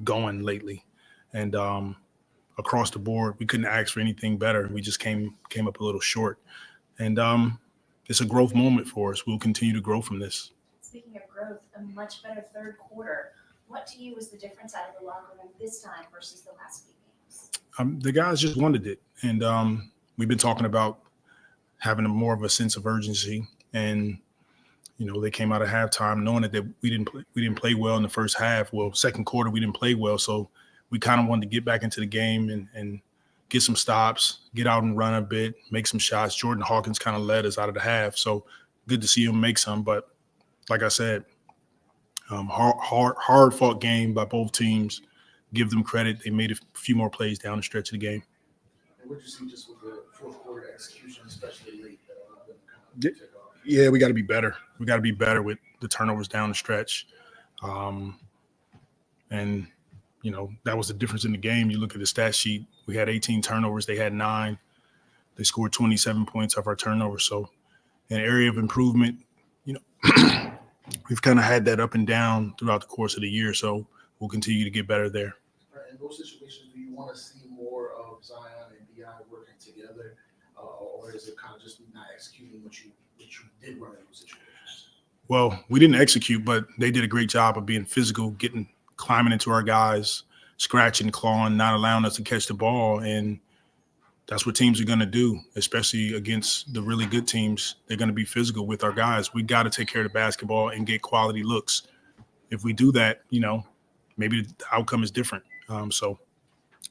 going lately, and across the board, we couldn't ask for anything better. We just came up a little short, and it's a growth moment for us. We'll continue to grow from this. Speaking of growth, a much better third quarter. What to you was the difference out of the locker room this time versus the last few games? The guys just wanted it, and we've been talking about having more of a sense of urgency. And they came out of halftime knowing that we didn't play well in the first half. Well, second quarter we didn't play well, so we kind of wanted to get back into the game and get some stops, get out and run a bit, make some shots. Jordan Hawkins kind of led us out of the half, so good to see him make some. But like I said, hard fought game by both teams. Give them credit. They made a few more plays down the stretch of the game. And what you see just with the fourth quarter execution, especially late, yeah, we got to be better. We got to be better with the turnovers down the stretch. And that was the difference in the game. You look at the stat sheet, we had 18 turnovers. They had 9. They scored 27 points off our turnovers. So an area of improvement, we've kind of had that up and down throughout the course of the year. So we'll continue to get better there. In those situations, do you want to see more of Zion and Bi working together, or is it kind of just not executing what you did run in those situations? Well, we didn't execute, but they did a great job of being physical, climbing into our guys, scratching, clawing, not allowing us to catch the ball. And that's what teams are going to do, especially against the really good teams. They're going to be physical with our guys. We got to take care of the basketball and get quality looks. If we do that, maybe the outcome is different. So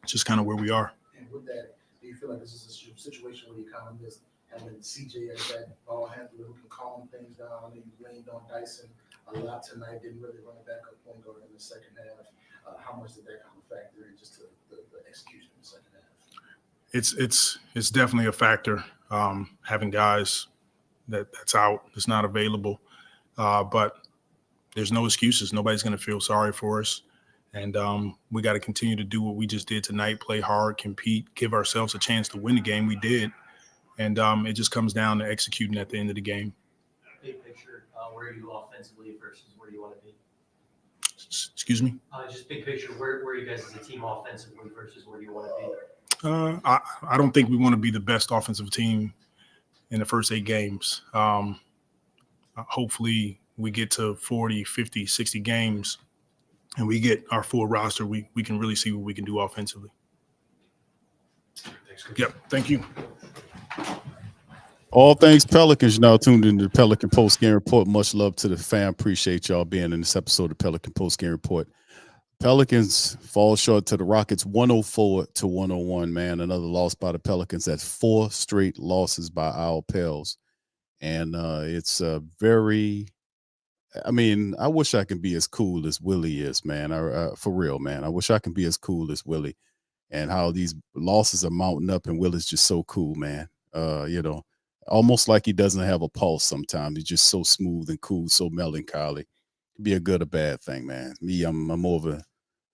it's just kind of where we are. And with that, do you feel like this is a situation where you kind of missed having CJ as that ball handler who can calm things down? I mean, you leaned on Dyson a lot tonight, didn't really run it back up point guard in the second half. How much did that kind of factor in just to the execution in the second half? It's definitely a factor, having guys that's out, that's not available. But there's no excuses. Nobody's going to feel sorry for us. And we got to continue to do what we just did tonight, play hard, compete, give ourselves a chance to win the game. We did. And it just comes down to executing at the end of the game. Big picture, where are you offensively versus where you want to be? Excuse me? Just big picture, where are you guys as a team offensively versus where you want to be? I don't think we want to be the best offensive team in the first 8 games. Hopefully we get to 40, 50, 60 games and we get our full roster. We can really see what we can do offensively. Yep. Thank you. All things Pelicans, now tuned into the Pelican Postgame Report. Much love to the fam. Appreciate y'all being in this episode of Pelican Postgame Report. Pelicans fall short to the Rockets 104-101, man. Another loss by the Pelicans. That's 4 straight losses by our Pels. And it's very – I mean, I wish I can be as cool as Willie is, man. For real, man. I wish I can be as cool as Willie and how these losses are mounting up, and Willie's just so cool, man. Almost like he doesn't have a pulse sometimes. He's just so smooth and cool, so melancholy. Could be a good or bad thing, man. Me, I'm more of a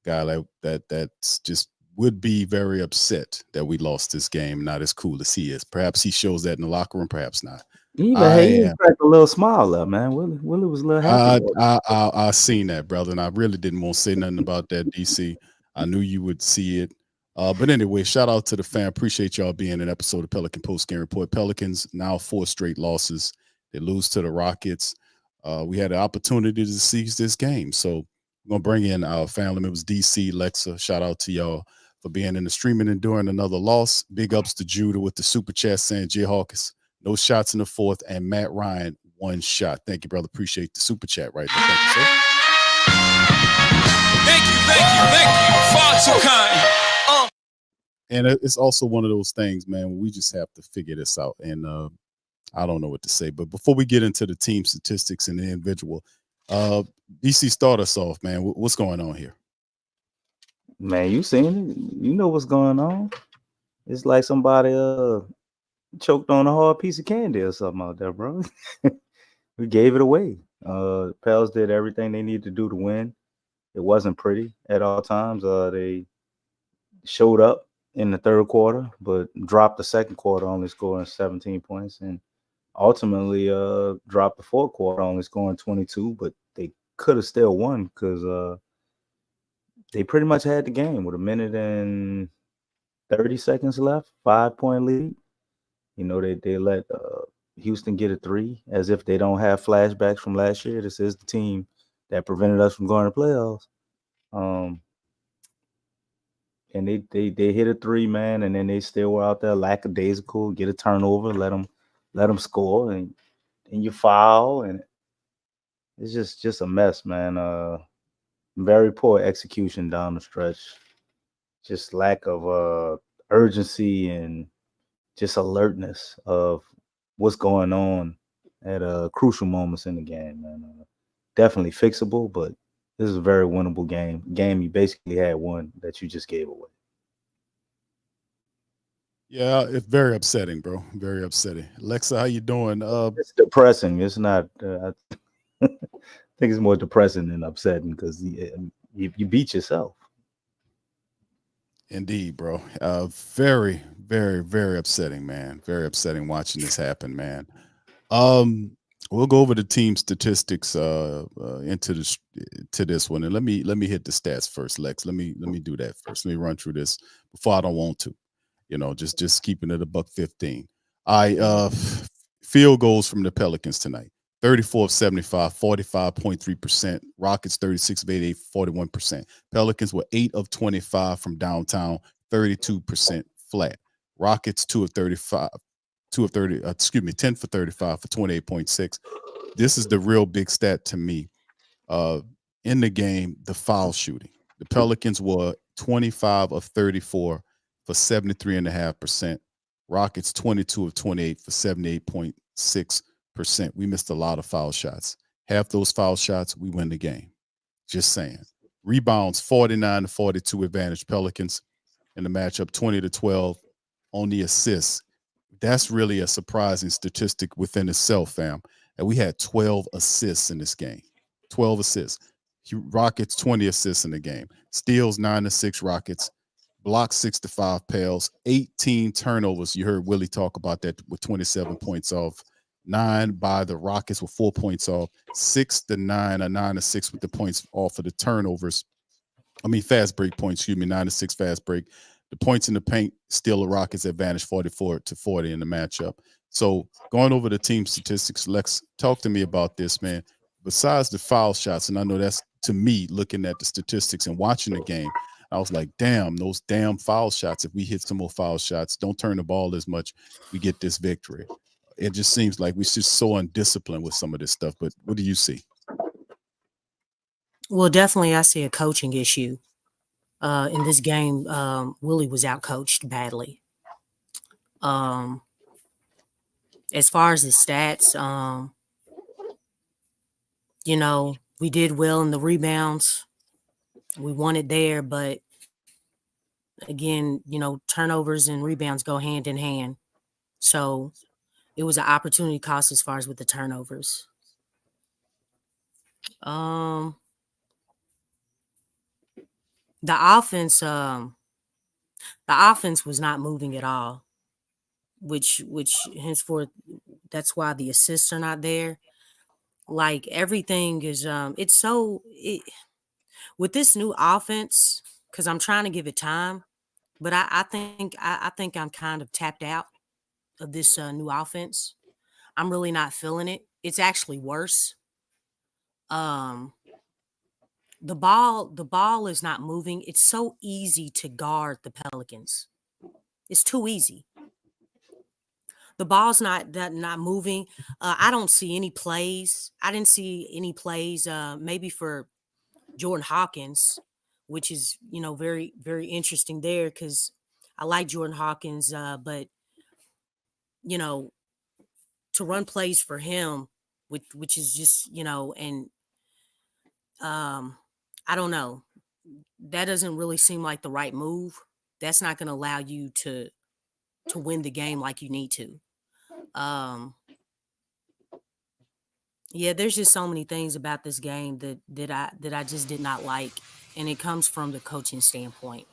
guy like that's just would be very upset that we lost this game, not as cool as he is. Perhaps he shows that in the locker room, perhaps not. He cracked a little smile up, man. Willie was a little happy. I seen that, brother, and I really didn't want to say nothing about that, DC. I knew you would see it. But anyway, shout out to the fan. Appreciate y'all being in an episode of Pelican Postgame Report. Pelicans now 4 straight losses. They lose to the Rockets. We had an opportunity to seize this game. So we're going to bring in our family members, DC, Lexxah. Shout out to y'all for being in the streaming and during another loss. Big ups to Judah with the super chat saying Jay Hawkins, no shots in the 4th, and Matt Ryan, 1 shot. Thank you, brother. Appreciate the super chat right there. Thank you, sir. Thank you. Far too kind. And it's also one of those things, man, we just have to figure this out. And I don't know what to say. But before we get into the team statistics and the individual, DC, start us off, man. What's going on here? Man, you seen it. You know what's going on. It's like somebody choked on a hard piece of candy or something out there, bro. We gave it away. Pels did everything they needed to do to win. It wasn't pretty at all times. They showed up in the third quarter, but dropped the second quarter, only scoring 17 points, and ultimately dropped the fourth quarter, only scoring 22. But they could have still won because they pretty much had the game with 1 minute and 30 seconds left, 5-point lead. You know, they let Houston get a 3 as if they don't have flashbacks from last year. This is the team that prevented us from going to playoffs. And they hit a 3, man, and then they still were out there lackadaisical, get a turnover, let them score, and you foul, and it's just a mess, man. Very poor execution down the stretch. Just lack of urgency and just alertness of what's going on at crucial moments in the game, man. Definitely fixable, but this is a very winnable game. Game you basically had one that you just gave away. Yeah, it's very upsetting, bro. Very upsetting. Lexxah, how you doing? It's depressing. It's not. I think it's more depressing than upsetting because you beat yourself. Indeed, bro. Very, very, very upsetting, man. Very upsetting watching this happen, man. We'll go over the team statistics into this one, and let me hit the stats first, Lex. Let me do that first. Let me run through this before I don't want to. You know, just keeping it $115. Field goals from the Pelicans tonight. 34 of 75, 45.3%. Rockets 36 of 88, 41%. Pelicans were 8 of 25 from downtown, 32% flat. Rockets 10 for 35 for 28.6. This is the real big stat to me. In the game, the foul shooting. The Pelicans were 25 of 34 for 73.5%. Rockets 22 of 28 for 78.6%. We missed a lot of foul shots. Half those foul shots, we win the game. Just saying. Rebounds 49 to 42 advantage Pelicans in the matchup, 20 to 12 on the assists. That's really a surprising statistic within itself, fam. And we had 12 assists in this game. 12 assists. Rockets 20 assists in the game. Steals 9 to 6 Rockets. Blocks 6 to 5 Pels. 18 turnovers. You heard Willie talk about that with 27 points off. 9 by the Rockets with 4 points off. 6 to 9 or 9 to 6 with the points off of the turnovers. Fast break points, 9 to 6 fast break. The points in the paint, still the Rockets advantage 44 to 40 in the matchup. So going over the team statistics, Lex, talk to me about this, man. Besides the foul shots, and I know that's to me, looking at the statistics and watching the game, I was like, damn, those damn foul shots. If we hit some more foul shots, don't turn the ball as much, we get this victory. It just seems like we're just so undisciplined with some of this stuff. But what do you see? Well, definitely I see a coaching issue. In this game, Willie was outcoached badly. As far as the stats, we did well in the rebounds. We won it there, but again, turnovers and rebounds go hand in hand. So it was an opportunity cost as far as with the turnovers. The offense was not moving at all, which henceforth, that's why the assists are not there. Like everything is, with this new offense, because I'm trying to give it time, but I think I'm kind of tapped out of this new offense. I'm really not feeling it. It's actually worse. The ball is not moving. It's so easy to guard the Pelicans. It's too easy. The ball's not moving. I don't see any plays. I didn't see any plays. Maybe for Jordan Hawkins, which is very, very interesting there because I like Jordan Hawkins, but to run plays for him, which is just and I don't know. That doesn't really seem like the right move. That's not going to allow you to win the game like you need to. Yeah, there's just so many things about this game that I just did not like, and it comes from the coaching standpoint.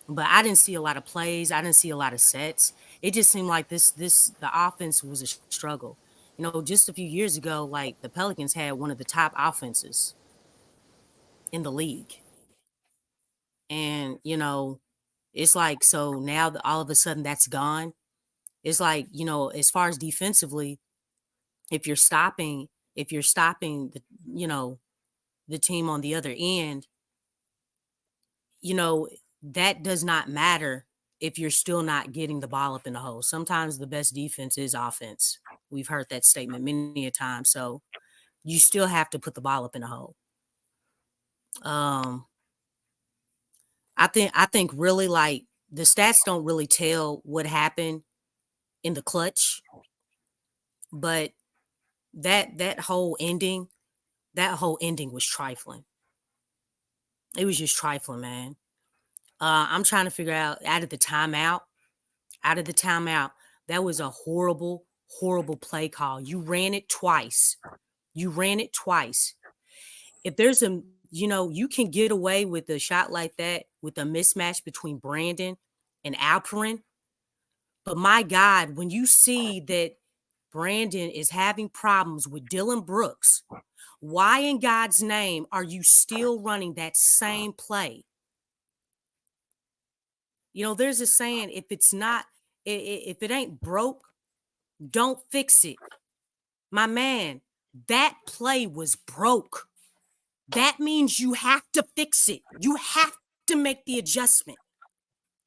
But I didn't see a lot of plays. I didn't see a lot of sets. It just seemed like the offense was a struggle. Just a few years ago, like the Pelicans had one of the top offenses in the league. And, you know, it's like, so now all of a sudden that's gone. It's like, you know, as far as defensively, if you're stopping the, you know, the team on the other end, you know, that does not matter if you're still not getting the ball up in the hole. Sometimes the best defense is offense. We've heard that statement many a time. So you still have to put the ball up in the hole. I think really, like, the stats don't really tell what happened in the clutch, but that whole ending was trifling. It was just trifling, man. I'm trying to figure out out of the timeout, that was a horrible, horrible play call. You ran it twice. If there's a, you know, you can get away with a shot like that with a mismatch between Brandon and Alperin. But my God, when you see that Brandon is having problems with Dylan Brooks, why in God's name are you still running that same play? You know, there's a saying, if it ain't broke, don't fix it. My man, that play was broke. That means you have to fix it. You have to make the adjustment.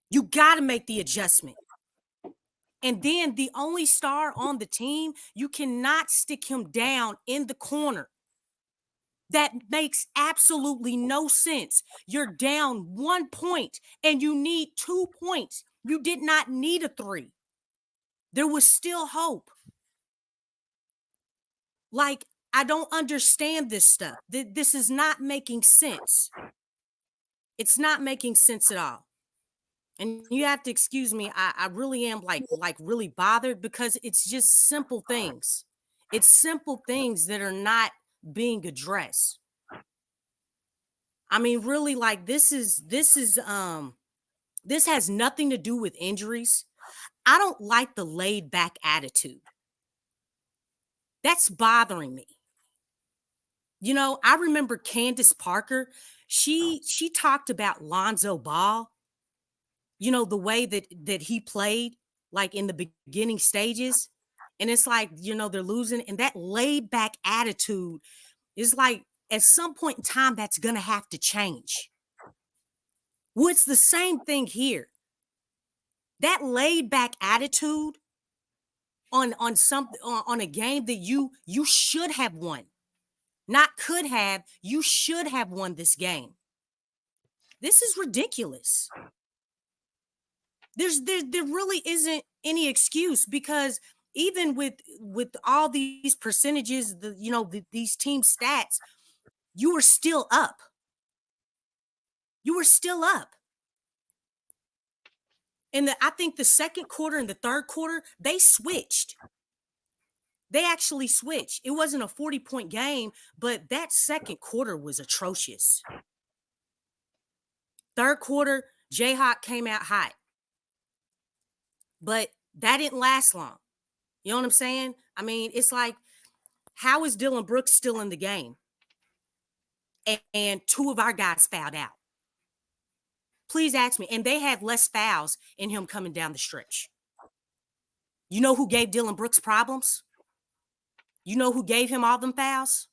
You got to make the adjustment. And then the only star on the team, you cannot stick him down in the corner. That makes absolutely no sense. You're down 1 point and you need 2 points. You did not need a 3. There was still hope. Like, I don't understand this stuff. This is not making sense. It's not making sense at all. And you have to excuse me. I really am like really bothered, because it's just simple things. It's simple things that are not being addressed. I mean, really, like, this has nothing to do with injuries. I don't like the laid back attitude. That's bothering me. You know, I remember Candace Parker. She talked about Lonzo Ball, you know, the way that he played, like, in the beginning stages. And it's like, you know, they're losing. And that laid back attitude is like, at some point in time, that's going to have to change. Well, it's the same thing here. That laid back attitude on a game that you should have won. Not could have, you should have won this game. This is ridiculous. There really isn't any excuse, because even with all these percentages, these team stats, you were still up. And I think the second quarter and the third quarter, they switched. They actually switched. It wasn't a 40-point game, but that second quarter was atrocious. Third quarter, Jayhawk came out hot. But that didn't last long. You know what I'm saying? I mean, it's like, how is Dylan Brooks still in the game? And 2 of our guys fouled out. Please ask me. And they had less fouls in him coming down the stretch. You know who gave Dylan Brooks problems? You know who gave him all them fouls?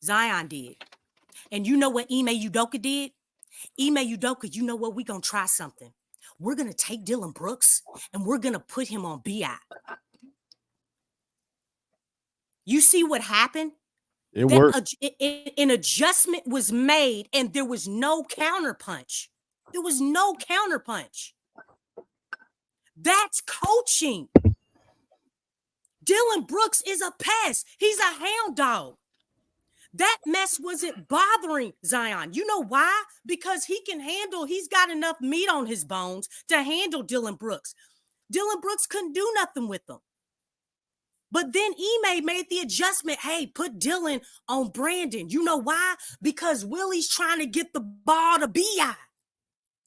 Zion did. And you know what Ime Udoka did? Ime Udoka, you know what? We're going to try something. We're going to take Dylan Brooks and we're going to put him on BI. You see what happened? It worked. An adjustment was made and there was no counterpunch. That's coaching. Dylan Brooks is a pest. He's a hound dog. That mess wasn't bothering Zion. You know why? Because he's got enough meat on his bones to handle Dylan Brooks. Dylan Brooks couldn't do nothing with him. But then Ime made the adjustment. Hey, put Dylan on Brandon. You know why? Because Willie's trying to get the ball to BI.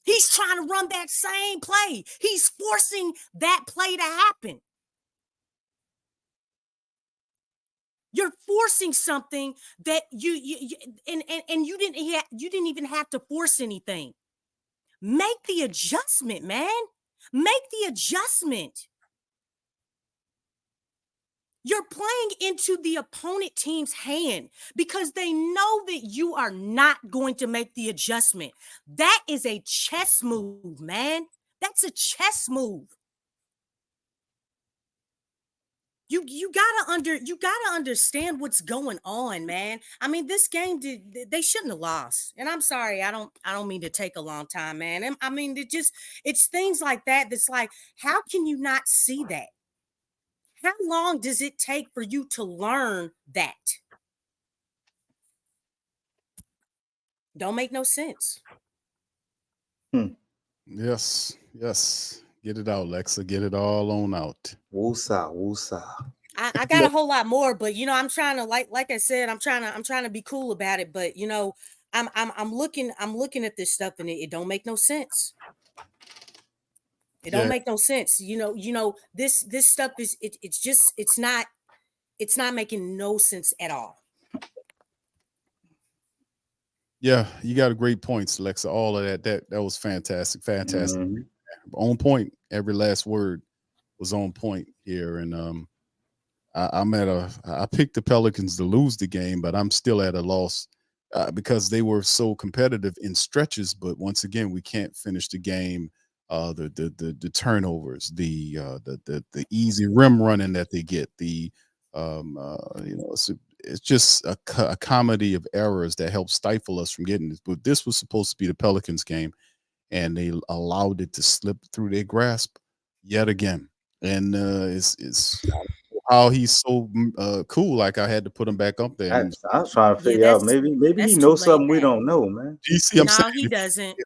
He's trying to run that same play. He's forcing that play to happen. You're forcing something that you and you didn't even have to force anything. Make the adjustment, man. Make the adjustment. You're playing into the opponent team's hand because they know that you are not going to make the adjustment. That is a chess move, man. That's a chess move. You gotta understand what's going on, man. I mean, this game they shouldn't have lost. And I'm sorry, I don't mean to take a long time, man. I mean, it's things like that that's like, how can you not see that? How long does it take for you to learn that? Don't make no sense. Yes. Get it out, Lexxah. Get it all on out. Woosah, woosah. I got a whole lot more, but I'm trying to like I said, I'm trying to be cool about it. But I'm looking at this stuff and it don't make no sense. It don't make no sense. This stuff is it's not making no sense at all. Yeah, you got a great points, Lexxah. All of that was fantastic. Mhm. On point. Every last word was on point here. And I picked the Pelicans to lose the game, but I'm still at a loss because they were so competitive in stretches. But once again, we can't finish the game. The turnovers, the easy rim running that they get, it's just a comedy of errors that help stifle us from getting this. But this was supposed to be the Pelicans game, and they allowed it to slip through their grasp yet again. And it's how he's so cool. Like I had to put him back up there. And I was trying to Yeah, figure out maybe he that's too knows late something we now. don't know, man. you see, I'm No, saying, he doesn't.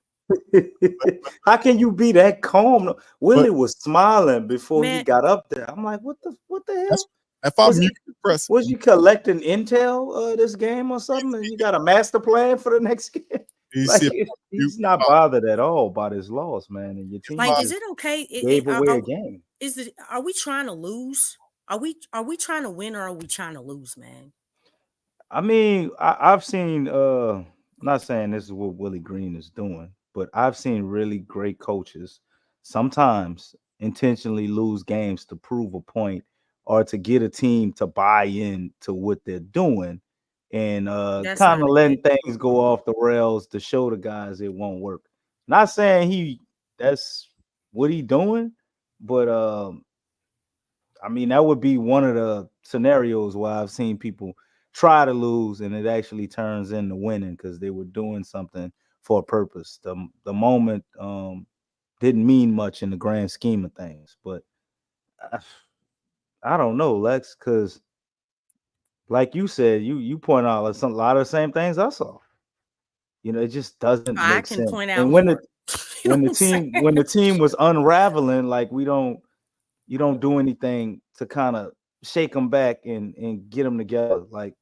How can you be that calm? Willie but was smiling before he Man, got up there. I'm like, what the that's hell? if I'm Was mute the press. you collecting intel this game or something? And you got a master plan for the next game? You Like see, he's not bothered at all by this loss, man. And your team like, is just it okay? gave away a game. Are we trying to lose? Are we trying to win or are we trying to lose, man? I mean, I've seen I'm not saying this is what Willie Green is doing, but I've seen really great coaches sometimes intentionally lose games to prove a point or to get a team to buy in to what they're doing and That's kind not of a letting good. things go off the rails to show the guys it won't work. Not saying that's what he doing, but I mean, that would be one of the scenarios where I've seen people try to lose and it actually turns into winning because they were doing something for a purpose. The moment didn't mean much in the grand scheme of things, but I don't know, Lex, because like you said, you point out a lot of the same things I saw. It just doesn't I make can sense. point out And more. You know what I'm saying? when the team was unraveling, like you don't do anything to kind of shake them back and get them together. Like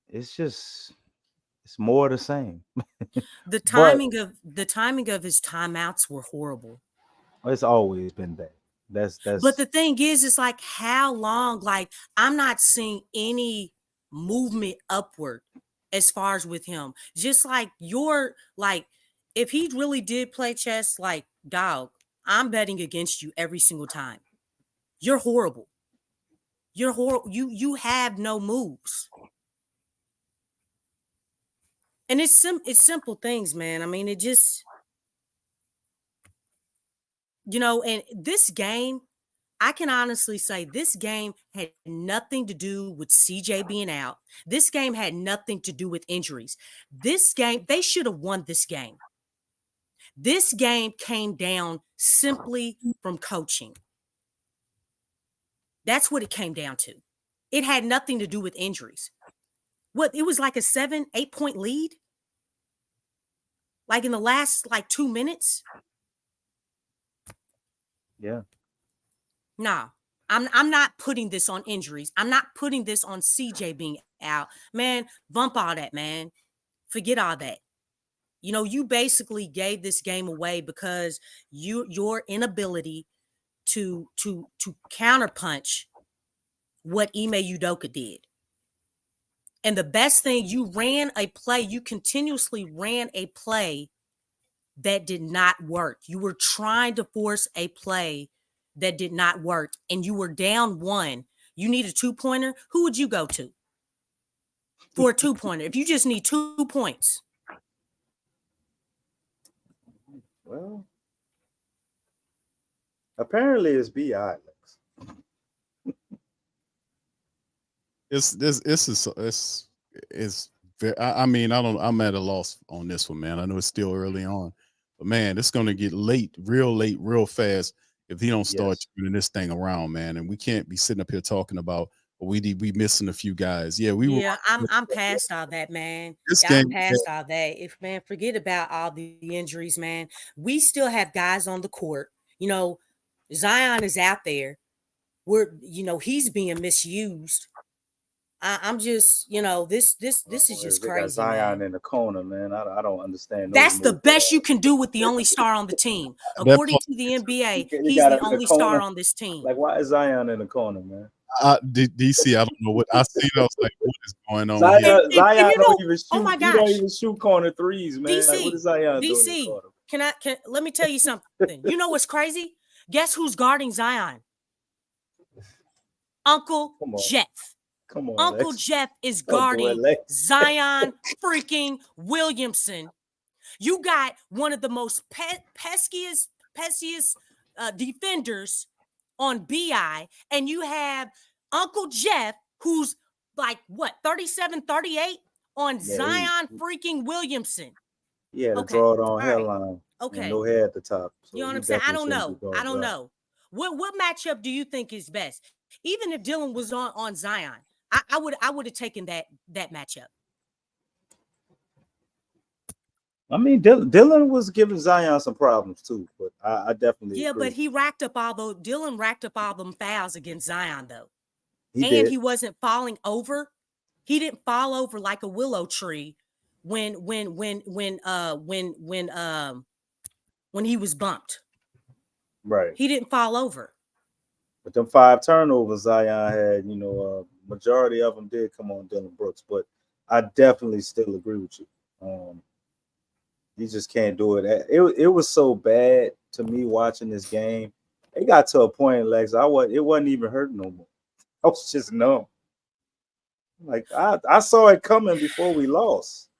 it's more of the same. The But timing of his timeouts were horrible. it's always been bad. But That's the thing is like how long? Like I'm not seeing any movement upward as far as with him. Just like if he really did play chess, like dog, I'm betting against you every single time. You're horrible. You're horrible. You have no moves. And it's simple things, man. I mean, it just, and this game, I can honestly say this game had nothing to do with CJ being out. This game had nothing to do with injuries. This game, they should have won this game. This game came down simply from coaching. That's what it came down to. It had nothing to do with injuries. It was like a 7-8 point lead? Like in the last 2 minutes? yeah. Nah. I'm not putting this on injuries. I'm not putting this on CJ being out. Man, bump all that, man. Forget all that. You basically gave this game away because your inability to counterpunch what Ime Udoka did. And the best thing, you continuously ran a play that did not work. You were trying to force a play that did not work, and you were down 1. You need a 2-pointer. Who would you go to for a 2-pointer if you just need 2 points? Well, apparently it's B.I. It's very, I mean, I'm at a loss on this one, man. I know it's still early on, but man, it's gonna get late, real fast if he don't start Yes. turning this thing around, man. And we can't be sitting up here talking about we missing a few guys. Yeah, we were Yeah, I'm past all that, man. this Yeah, I'm game. past all that. If man, forget about all the injuries, man. We still have guys on the court. You know, Zion is out there. He's being misused. I'm just, this is just They got crazy, Zion man. in the corner, man. I don't understand. That's the best you can do with the only star on the team. That According to the NBA, You he's got the him in the only star corner. on this team. Like, why is Zion in the corner, man? DC, I don't know what I seen. I was like, what is going on Zion, here? Zion you know, don't even shoot. oh my He don't gosh. even shoot corner threes, man. DC, Like, what is Zion doing in the DC, corner? let me tell you something. You know what's crazy? Guess who's guarding Zion? Uncle Come on. Jeff. Come on, Uncle Lex. Jeff is Oh, boy, guarding Lex. Zion freaking Williamson. You got one of the most peskiest defenders on BI, and you have Uncle Jeff, who's like, 37, 38 on Zion freaking Williamson. He had a Okay. draw it on All right. hairline. Okay. And no hair at the top. So You know what he I'm saying? I definitely don't shouldn't be know. guarding I don't Zion. know. What matchup do you think is best? Even if Dylan was on Zion, I would have taken that matchup. I mean, Dylan was giving Zion some problems too, but I definitely agree. But Dylan racked up all them fouls against Zion though. He did. He wasn't falling over. He didn't fall over like a willow tree when he was bumped. Right. He didn't fall over. But them 5 turnovers Zion had, majority of them did come on Dylan Brooks. But I definitely still agree with you. You just can't do it. It was so bad to me watching this game. It got to a point, Lex, it wasn't even hurting no more. I was just numb. Like I saw it coming before we lost.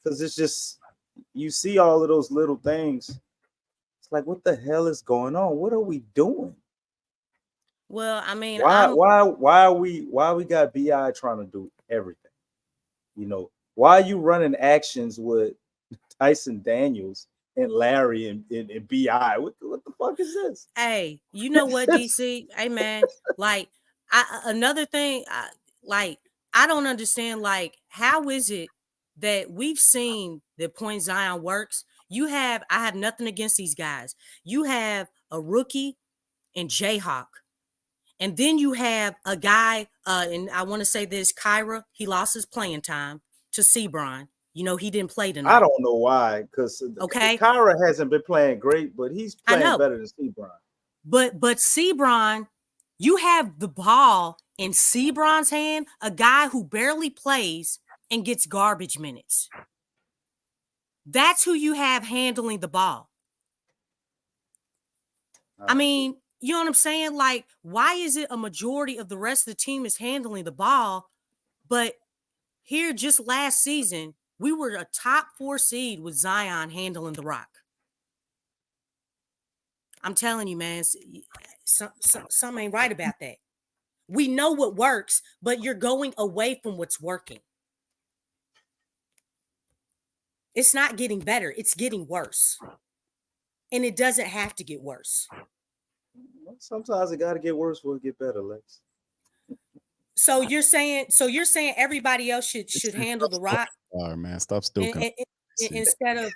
Because it's just, you see all of those little things. It's like, what the hell is going on? What are we doing? Well, I mean, why we got BI trying to do everything? Why are you running actions with Tyson Daniels and Larry and BI? What the fuck is this? Hey, you know what, DC? Hey, man, like another thing, I don't understand. Like, how is it that we've seen that Point Zion works? I have nothing against these guys. You have a rookie and Jayhawk. And then you have a guy, and I want to say this, Kyra, he lost his playing time to Sebron. He didn't play tonight. I don't know why, because Kyra hasn't been playing great, but he's playing better than Sebron. But Sebron, you have the ball in Sebron's hand, a guy who barely plays and gets garbage minutes. That's who you have handling the ball. I mean, you know what I'm saying? Like, why is it a majority of the rest of the team is handling the ball? But here, just last season, we were a top 4 seed with Zion handling the rock. I'm telling you, man, something ain't right about that. We know what works, but you're going away from what's working. It's not getting better. It's getting worse. And it doesn't have to get worse. Sometimes it got to get worse before it get better, Lex. So you're saying everybody else should handle the rock? All right, man, stop stoking. Instead of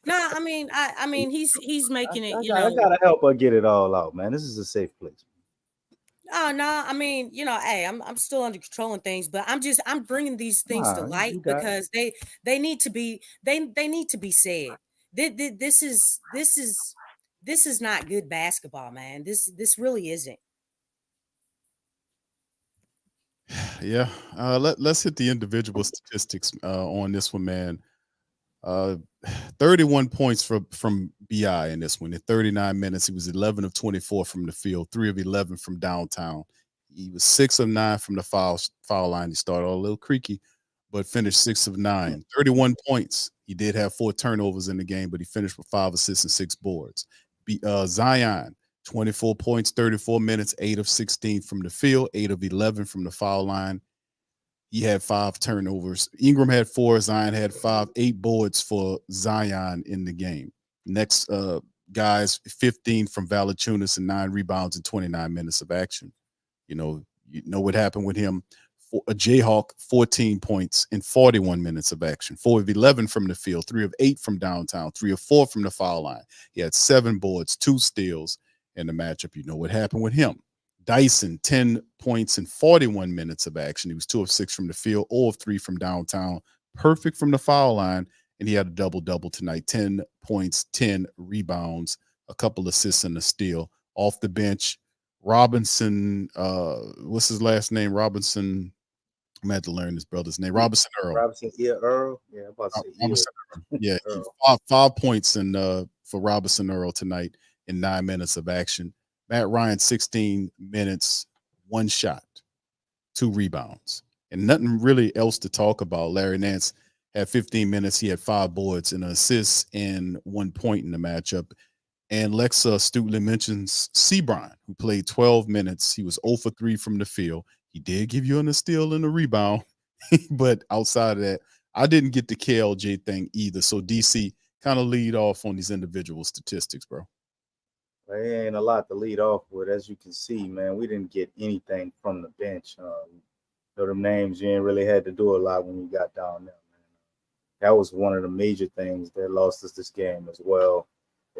no, I mean he's making it. I gotta help her get it all out, man. This is a safe place. Oh no, I mean, hey, I'm still under controlling things, but I'm bringing these things to light because they need to be said. This is not good basketball, man. This really isn't. Yeah. Let's hit the individual statistics on this one, man. 31 points from BI in this one. In 39 minutes, he was 11 of 24 from the field, 3 of 11 from downtown. He was 6 of 9 from the foul line. He started a little creaky, but finished 6 of 9. 31 points. He did have 4 turnovers in the game, but he finished with 5 assists and 6 boards. Zion, 24 points, 34 minutes, 8 of 16 from the field, 8 of 11 from the foul line. He had 5 turnovers. Ingram had 4. Zion had 5. 8 boards for Zion in the game. Next guys, 15 from Valanciunas and 9 rebounds in 29 minutes of action. You know what happened with him. A Jayhawk, 14 points in 41 minutes of action. 4 of 11 from the field. 3 of 8 from downtown. 3 of 4 from the foul line. He had 7 boards, 2 steals in the matchup. You know what happened with him. Dyson, 10 points in 41 minutes of action. He was 2 of 6 from the field, 0 of 3 from downtown, perfect from the foul line, and he had a double-double tonight, 10 points, 10 rebounds, a couple assists and a steal. Off the bench, Robinson, what's his last name? Robinson, I'm had to learn his brother's name. Robinson Earl. Robinson, Earl. Yeah, I'm about to say Robinson Earl. Yeah, Earl. 5 points for Robinson Earl tonight in 9 minutes of action. Matt Ryan, 16 minutes, 1 shot, 2 rebounds, and nothing really else to talk about. Larry Nance had 15 minutes. He had 5 boards and an assist and 1 point in the matchup. And Lexxah astutely mentions Sebron, who played 12 minutes. He was 0 for 3 from the field. He did give you a steal and a rebound, but outside of that, I didn't get the KLJ thing either. So DC, kind of lead off on these individual statistics, bro. There ain't a lot to lead off with, as you can see, man. We didn't get anything from the bench. Them names, you ain't really had to do a lot when you got down there, man. That was one of the major things that lost us this game as well.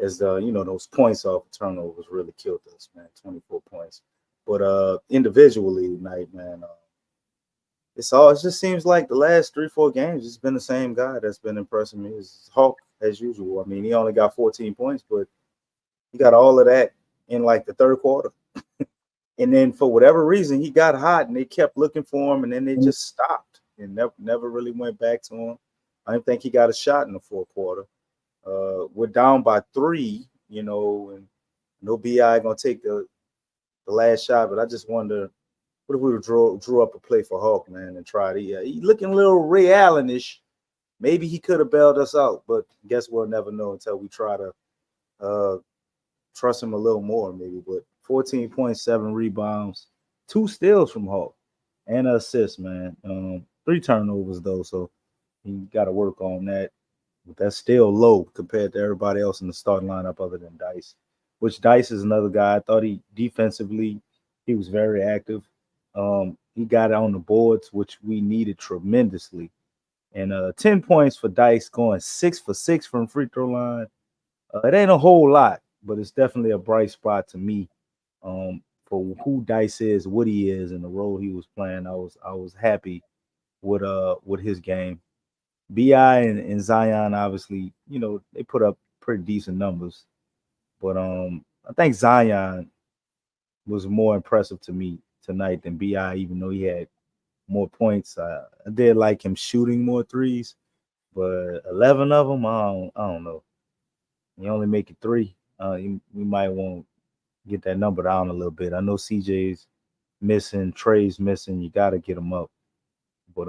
As those points off turnovers really killed us, man. 24 points. But individually tonight, man, it just seems like the last 3-4 games, it's been the same guy that's been impressing me. It's Hawk as usual. I mean, he only got 14 points, but he got all of that in like the third quarter. And then for whatever reason, he got hot and they kept looking for him, and then they just stopped and never really went back to him. I didn't think he got a shot in the fourth quarter. We're down by 3, and no BI gonna take the last shot, but I just wonder, what if we drew up a play for Hawk, man, and tried it? Yeah, he looking a little Ray Allen-ish. Maybe he could have bailed us out, but guess we'll never know until we try to trust him a little more, maybe. But 14.7 rebounds, 2 steals from Hawk, and an assist, man. 3 turnovers though, so he got to work on that. But that's still low compared to everybody else in the starting lineup other than Dice. Which Dice is another guy. I thought defensively he was very active. He got on the boards, which we needed tremendously. And 10 points for Dice, going 6 for 6 from free throw line. It ain't a whole lot, but it's definitely a bright spot to me for who Dice is, what he is, and the role he was playing. I was happy with his game. BI and Zion, obviously, they put up pretty decent numbers, but I think Zion was more impressive to me tonight than BI, even though he had more points. I did like him shooting more threes, but 11 of them, I don't know. You only make it 3. We might want to get that number down a little bit. I know CJ's missing, Trey's missing. You got to get them up, but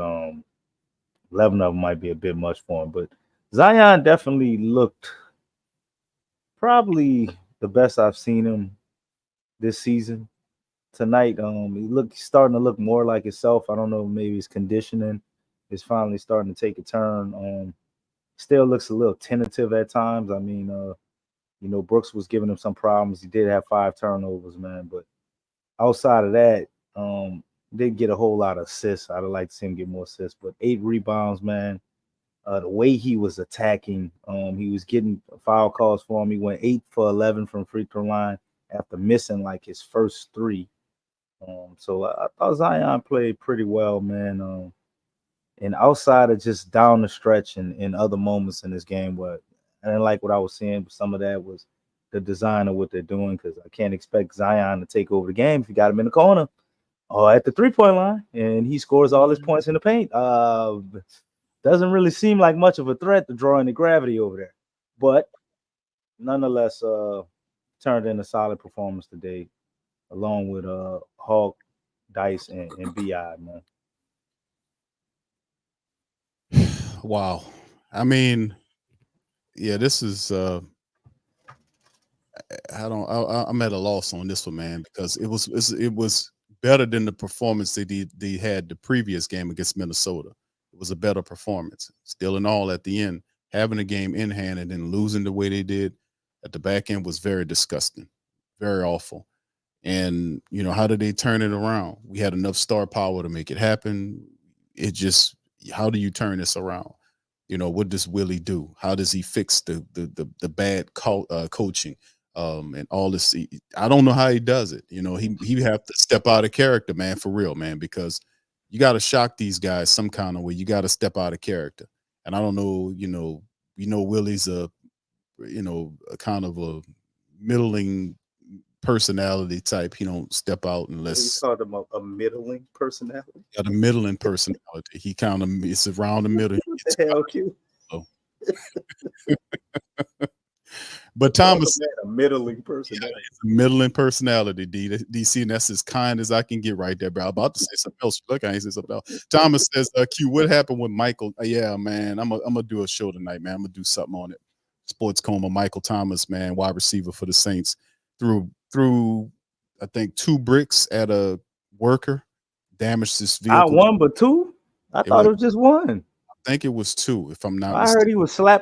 11 of them might be a bit much for him. But Zion definitely looked probably the best I've seen him this season. Tonight, he's starting to look more like himself. I don't know, maybe his conditioning is finally starting to take a turn. Still looks a little tentative at times. I mean, Brooks was giving him some problems. He did have 5 turnovers, man. But outside of that, didn't get a whole lot of assists. I'd like to see him get more assists. But 8 rebounds, man. The way he was attacking, he was getting foul calls for him. He went 8 for 11 from free throw line after missing like his first 3. So I thought Zion played pretty well, man. And outside of just down the stretch and in other moments in this game, I didn't like what I was seeing, but some of that was the design of what they're doing, because I can't expect Zion to take over the game if you got him in the corner. at the 3-point line, and he scores all his points in the paint. Doesn't really seem like much of a threat to draw any gravity over there, but nonetheless, turned in a solid performance today, along with Hawk, Dice, and Bi, man. Wow. I mean, yeah, this is I'm at a loss on this one, man, because it was better than the performance they had the previous game against Minnesota. It was a better performance. Still in all, at the end, having a game in hand and then losing the way they did at the back end was very disgusting, very awful. And how did they turn it around? We had enough star power to make it happen. It just, how do you turn this around? What does Willie do? How does he fix the bad coaching and all this? I don't know how he does it. He have to step out of character, man, for real, man, because you got to shock these guys some kind of way. You got to step out of character. And I don't know, Willie's a kind of a middling personality type. He don't step out unless You called him a middling personality. got a middling personality. He kind of is around the middle. What the hell, Q? But Thomas, a middling personality. a middling personality, DC, and that's as kind as I can get right there, bro. I'm about to say something else. Look, I ain't say something else. Thomas says, Q, what happened with Michael? Yeah, man, I'm gonna do a show tonight, man. I'm gonna do something on it. Sports Coma, Michael Thomas, man, wide receiver for the Saints, threw I think 2 bricks at a worker, damaged his vehicle. Not one, but 2. I thought it was just 1. I think it was 2, if I'm not I mistaken. heard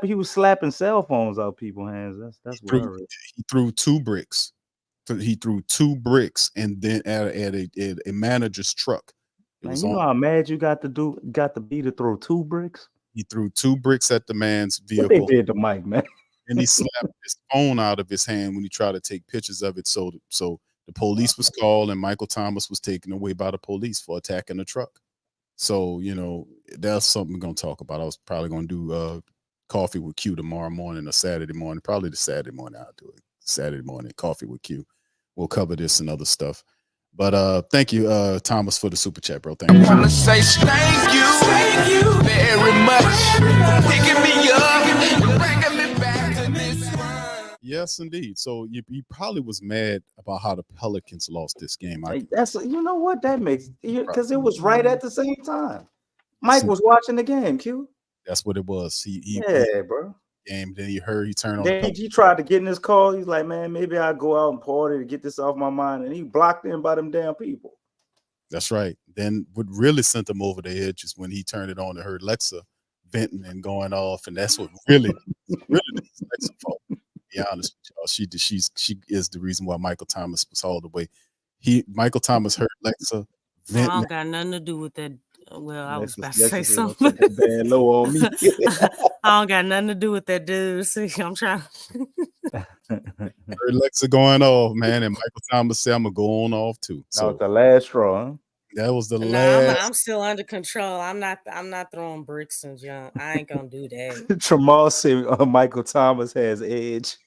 he was slapping cell phones out people's hands. That's what I heard. He threw 2 bricks. He threw 2 bricks, and then at a manager's truck. Man, you know how mad you got to be to throw 2 bricks? He threw 2 bricks at the man's vehicle. What they did to Mike, man? And he slapped his phone out of his hand when he tried to take pictures of it. So the police was called, and Michael Thomas was taken away by the police for attacking the truck. So, that's something we're going to talk about. I was probably going to do Coffee with Q tomorrow morning or Saturday morning. Probably the Saturday morning I'll do it. Saturday morning, Coffee with Q. We'll cover this and other stuff. But thank you, Thomas, for the super chat, bro. Thank you. I want to say thank you very much for picking me up and bringing me back to this world. Yes, indeed. So he probably was mad about how the Pelicans lost this game. That's what that makes, because it was right at the same time. Mike was watching the game, Q. That's what it was. He bro. Game. Then he turned on. Then he tried to get in his car. He's like, man, maybe I'll go out and party to get this off my mind. And he blocked in by them damn people. That's right. Then what really sent him over the edge is when he turned it on and heard Lexxah venting and going off, and that's what really Lexxah's fault. To be honest with y'all, she is the reason why Michael Thomas was hauled away. Michael Thomas heard Lexxah venting. I don't got nothing to do with that. Well, I was about to say Lexxah something. bad low on me. I don't got nothing to do with that, dude. See, I'm trying. Heard Lexxah going off, man, and Michael Thomas said, "I'm gonna go on off too." So that was the last straw, huh? That was the No, last. I'm still under control. I'm not throwing bricks and junk. I ain't gonna do that. Tramal said Michael Thomas has edge.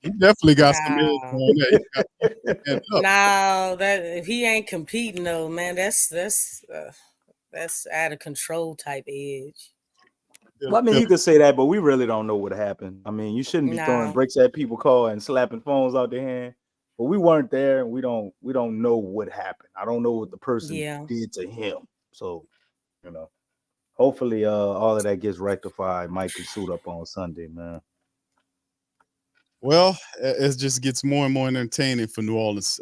He definitely got some edge on there. No, that if he ain't competing though, man, that's out of control type edge. Well, I mean, you could say that, but we really don't know what happened. I mean, you shouldn't be throwing bricks at people's car and slapping phones out their hand. But we weren't there, and we don't know what happened. I don't know what the person did to him. So, hopefully, all of that gets rectified. Mike can suit up on Sunday, man. Well, it just gets more and more entertaining for New Orleans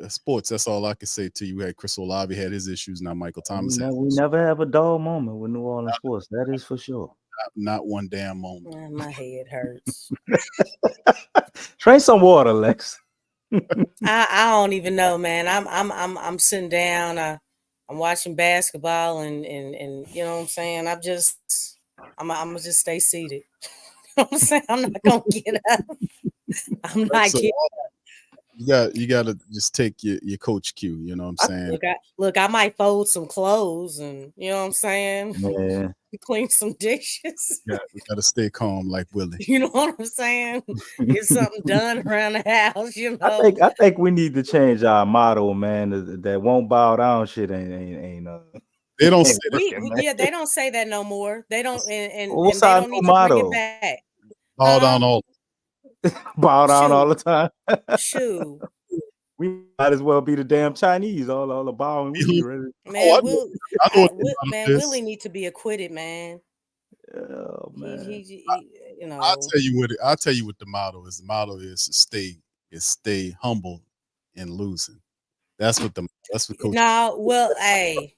sports. That's all I can say to you. We had Chris Olave had his issues. Now Michael Thomas. We never have a dull moment with New Orleans sports. That is for sure. Not one damn moment. Man, my head hurts. Drink some water, Lex. I don't even know, man. I'm sitting down. I'm watching basketball, and you know what I'm saying. I'm gonna just stay seated. You know what I'm saying, I'm not gonna get up. I'm not getting up. You gotta just take your coach cue. You know what I'm saying? I might fold some clothes and you know what I'm saying. Yeah. Clean some dishes. We gotta stay calm like Willie. You know what I'm saying? Get something done around the house. You I know. think we need to change our motto, man. That won't bow down shit ain't They don't ain't say that. working, man. Yeah, they don't say that no more. They don't, and What's they our don't new need to bring it motto? back. Bow down all. Bow down all the time. Shoot, We might as well be the damn Chinese. All the bowing we be ready. man, I know what the motto is. Willie need to be acquitted, man. Oh man. He you know. I'll tell you what the motto is. The motto is stay humble in losing. That's what Coach. No, well, hey,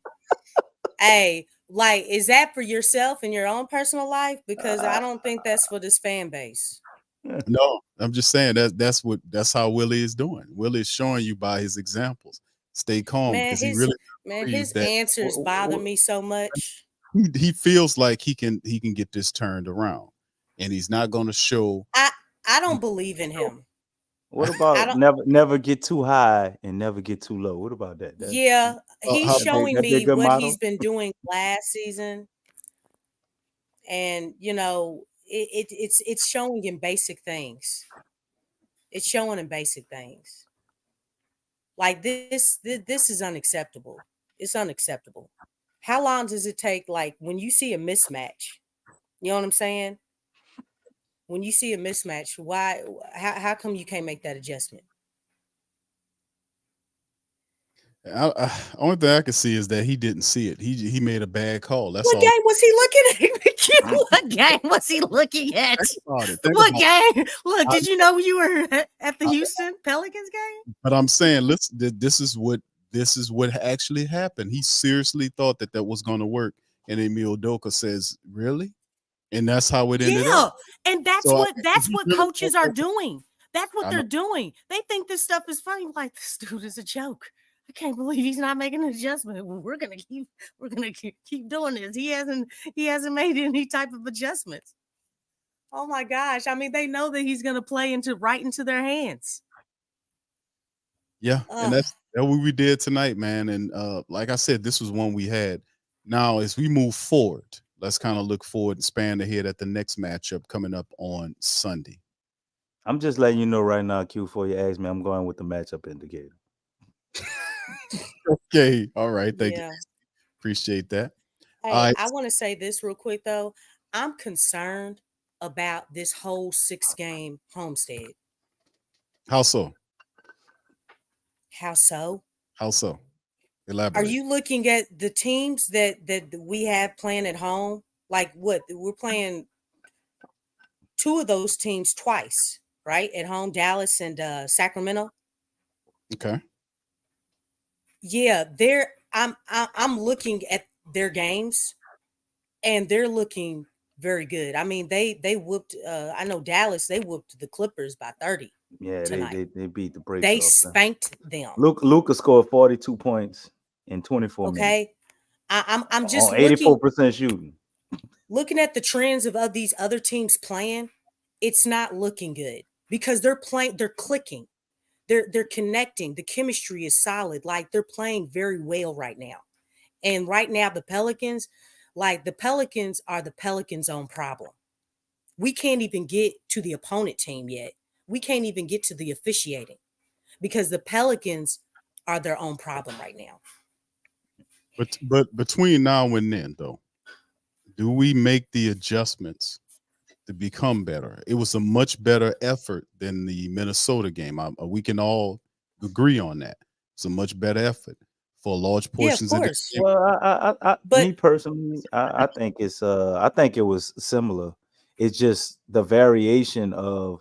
like, is that for yourself in your own personal life? Because I don't think that's for this fan base. No, I'm just saying that's how Willie is doing. Willie is showing you by his examples. Stay calm because he really his answers bother me so much. He feels like he can get this turned around, and he's not going to show. I don't believe in him. What about never get too high and never get too low? What about that? Yeah, he's showing me what motto? he's been doing last season, and you know, it's showing in basic things. It's showing in basic things. Like this is unacceptable. It's unacceptable. How long does it take? Like when you see a mismatch, you know what I'm saying? When you see a mismatch, how come you can't make that adjustment? Only thing I can see is that he didn't see it. He made a bad call. That's what all. Game was he looking at? What game was he looking at? What game? Look, did you know you were at the Houston Pelicans game? But I'm saying, listen, this is what actually happened. He seriously thought that was going to work, and Emil Doka says, "Really?" And that's how it ended up. And that's what coaches are doing. That's what they're doing. They think this stuff is funny. Like, this dude is a joke. I can't believe he's not making an adjustment. We're gonna keep doing this. He hasn't made any type of adjustments. Oh my gosh. I mean, they know that he's gonna play right into their hands. Yeah, and that's what we did tonight, man. And like I said, this was one we had. Now, as we move forward, let's kind of look forward and span ahead at the next matchup coming up on Sunday. I'm just letting you know right now, Q, before you ask me, I'm going with the matchup indicator. Okay. All right. Thank you. Appreciate that. Hey, I want to say this real quick, though. I'm concerned about this whole 6-game homestand. How so? How so? How so? Elaborate. Are you looking at the teams that we have playing at home? Like what? We're playing 2 of those teams twice, right? At home, Dallas and Sacramento. Okay. Yeah, I'm looking at their games, and they're looking very good. I mean, they whooped. I know Dallas. They whooped the Clippers by 30. Yeah, tonight. they beat the brakes. They spanked them. Luka scored 42 points in 24 minutes. Okay, I'm just 84% shooting. Looking at the trends of these other teams playing, it's not looking good because they're clicking. They're connecting. The chemistry is solid. Like they're playing very well right now. And right now, the Pelicans are the Pelicans' own problem. We can't even get to the opponent team yet. We can't even get to the officiating because the Pelicans are their own problem right now. But between now and then, though, do we make the adjustments to become better? It was a much better effort than the Minnesota game. We can all agree on that. It's a much better effort for large portions of this game. Well, me personally, I think I think it was similar. It's just the variation of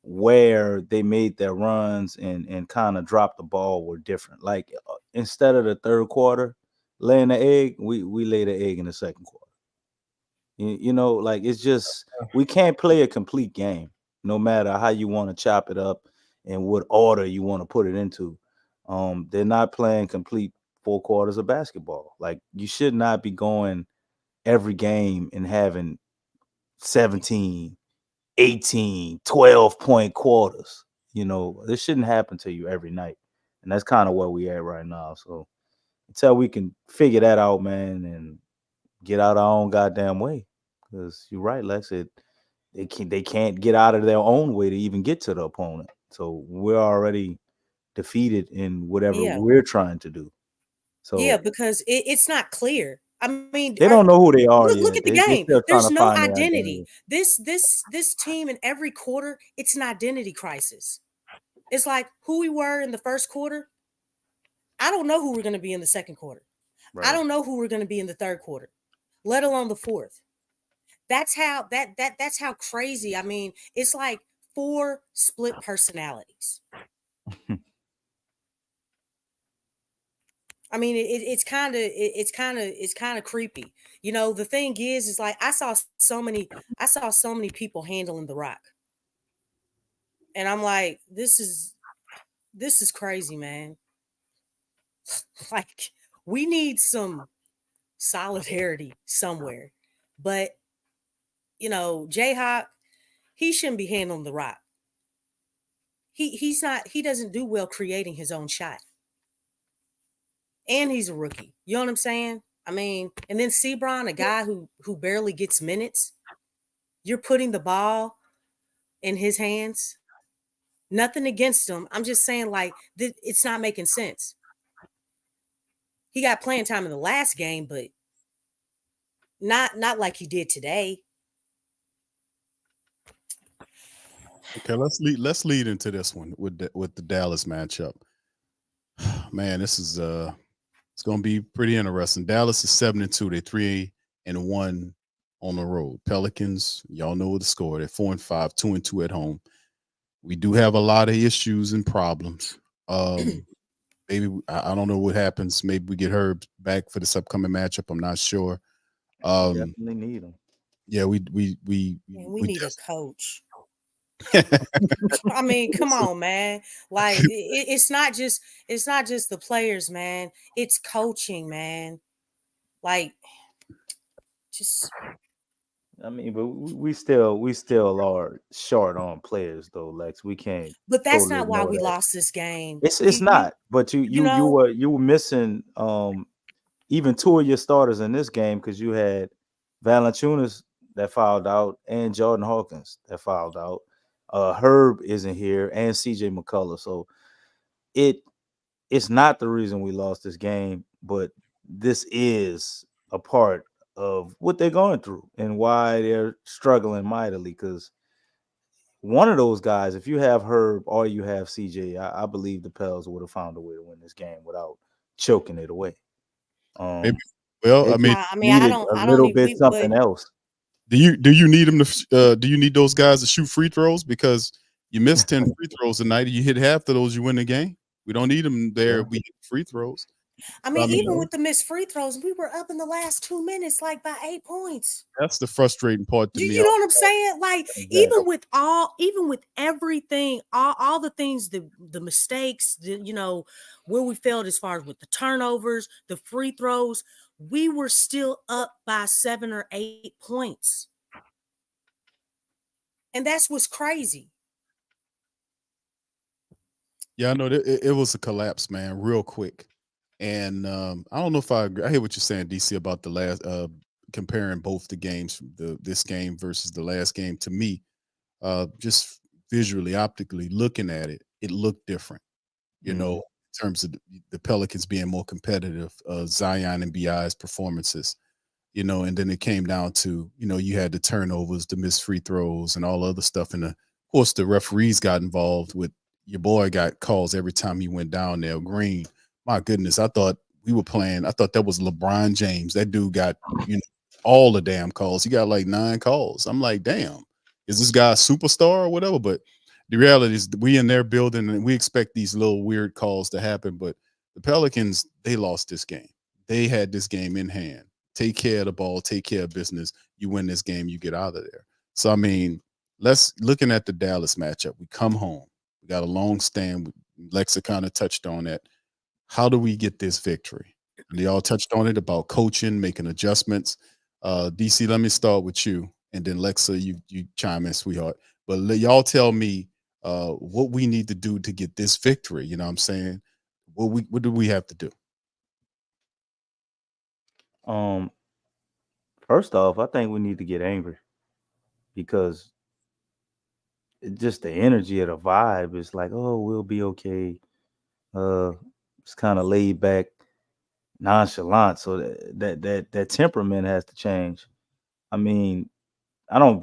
where they made their runs and kind of dropped the ball were different. Like instead of the third quarter laying the egg, we laid the egg in the second quarter. You know, like it's just we can't play a complete game, no matter how you want to chop it up and what order you want to put it into. They're not playing complete 4 quarters of basketball. Like you should not be going every game and having 17, 18, 12-point quarters. You know, this shouldn't happen to you every night. And that's kind of where we at right now. So until we can figure that out, man, and get out our own goddamn way. Because you're right, Lex. They can't get out of their own way to even get to the opponent. So we're already defeated in whatever Yeah. we're trying to do. So Yeah, because it's not clear. I mean, they don't know who they are look yet. at the They game. still trying There's to no find their identity. This team in every quarter, it's an identity crisis. It's like who we were in the first quarter. I don't know who we're going to be in the second quarter. I Right. don't know who we're going to be in the third quarter, let alone the fourth. That's how that's how crazy. I mean, it's like 4 split personalities. I mean, it's kind of creepy. You know, the thing is like I saw so many people handling the rock, and I'm like, this is crazy, man. Like, we need some solidarity somewhere, but you know, Jayhawk, he shouldn't be handling the rock. He doesn't do well creating his own shot. And he's a rookie. You know what I'm saying? I mean, and then Sebron, a guy who barely gets minutes, you're putting the ball in his hands. Nothing against him. I'm just saying, like, it's not making sense. He got playing time in the last game, but not like he did today. Okay, let's lead into this one with the Dallas matchup. Man, this is it's gonna be pretty interesting. Dallas is 7-2. They're 3-1 on the road. Pelicans, y'all know the score. They're 4-5, 2-2 at home. We do have a lot of issues and problems. Maybe I don't know what happens. Maybe we get Herb back for this upcoming matchup. I'm not sure. Definitely need them. Yeah, we need a coach. I mean, come on, man. Like it's not just the players, man. It's coaching, man. Like, just. I mean, but we still are short on players though, Lex. We can't. But that's totally not why ignore we that. lost this game. It's not. But you were missing even 2 of your starters in this game because you had Valanciunas that fouled out and Jordan Hawkins that fouled out. Herb isn't here and CJ McCullough. So it's not the reason we lost this game, but this is a part of what they're going through and why they're struggling mightily. Because one of those guys, if you have Herb or you have CJ, I believe the Pels would have found a way to win this game without choking it away. Maybe. Well, I mean, I don't a little bit something else. Do you need them to? Do you need those guys to shoot free throws? Because you missed 10 free throws tonight. You hit half of those, you win the game. We don't need them there. We hit free throws. I mean, even with the missed free throws, we were up in the last 2 minutes, like by 8 points. That's the frustrating part to me. You know what I'm saying? Like, even with everything, all the things, the mistakes, you know, where we failed as far as with the turnovers, the free throws, we were still up by 7 or 8 points. And that's what's crazy. Yeah, I know it was a collapse, man, real quick. And I don't know if I agree. I hear what you're saying, DC, about the last comparing both the games, this game versus the last game. To me, just visually, optically looking at it, it looked different. You know, in terms of the Pelicans being more competitive, Zion and BI's performances. You know, and then it came down to, you know, you had the turnovers, the missed free throws, and all other stuff. And of course, the referees got involved with. Your boy got calls every time he went down there. Green, my goodness, I thought we were playing. I thought that was LeBron James. That dude got, you know, all the damn calls. He got like 9 calls. I'm like, damn, is this guy a superstar or whatever? But the reality is we in their building and we expect these little weird calls to happen. But the Pelicans, they lost this game. They had this game in hand. Take care of the ball, take care of business. You win this game, you get out of there. So, I mean, looking at the Dallas matchup, we come home. We got a long stand. Lexxah kind of touched on that. How do we get this victory? And they all touched on it about coaching, making adjustments. DC, let me start with you. And then Lexxah, you chime in, sweetheart. But y'all tell me what we need to do to get this victory. You know what I'm saying? What do we have to do? First off, I think we need to get angry because just the energy of the vibe is like, oh, we'll be okay. It's kind of laid back, nonchalant. So that temperament has to change. I mean, I don't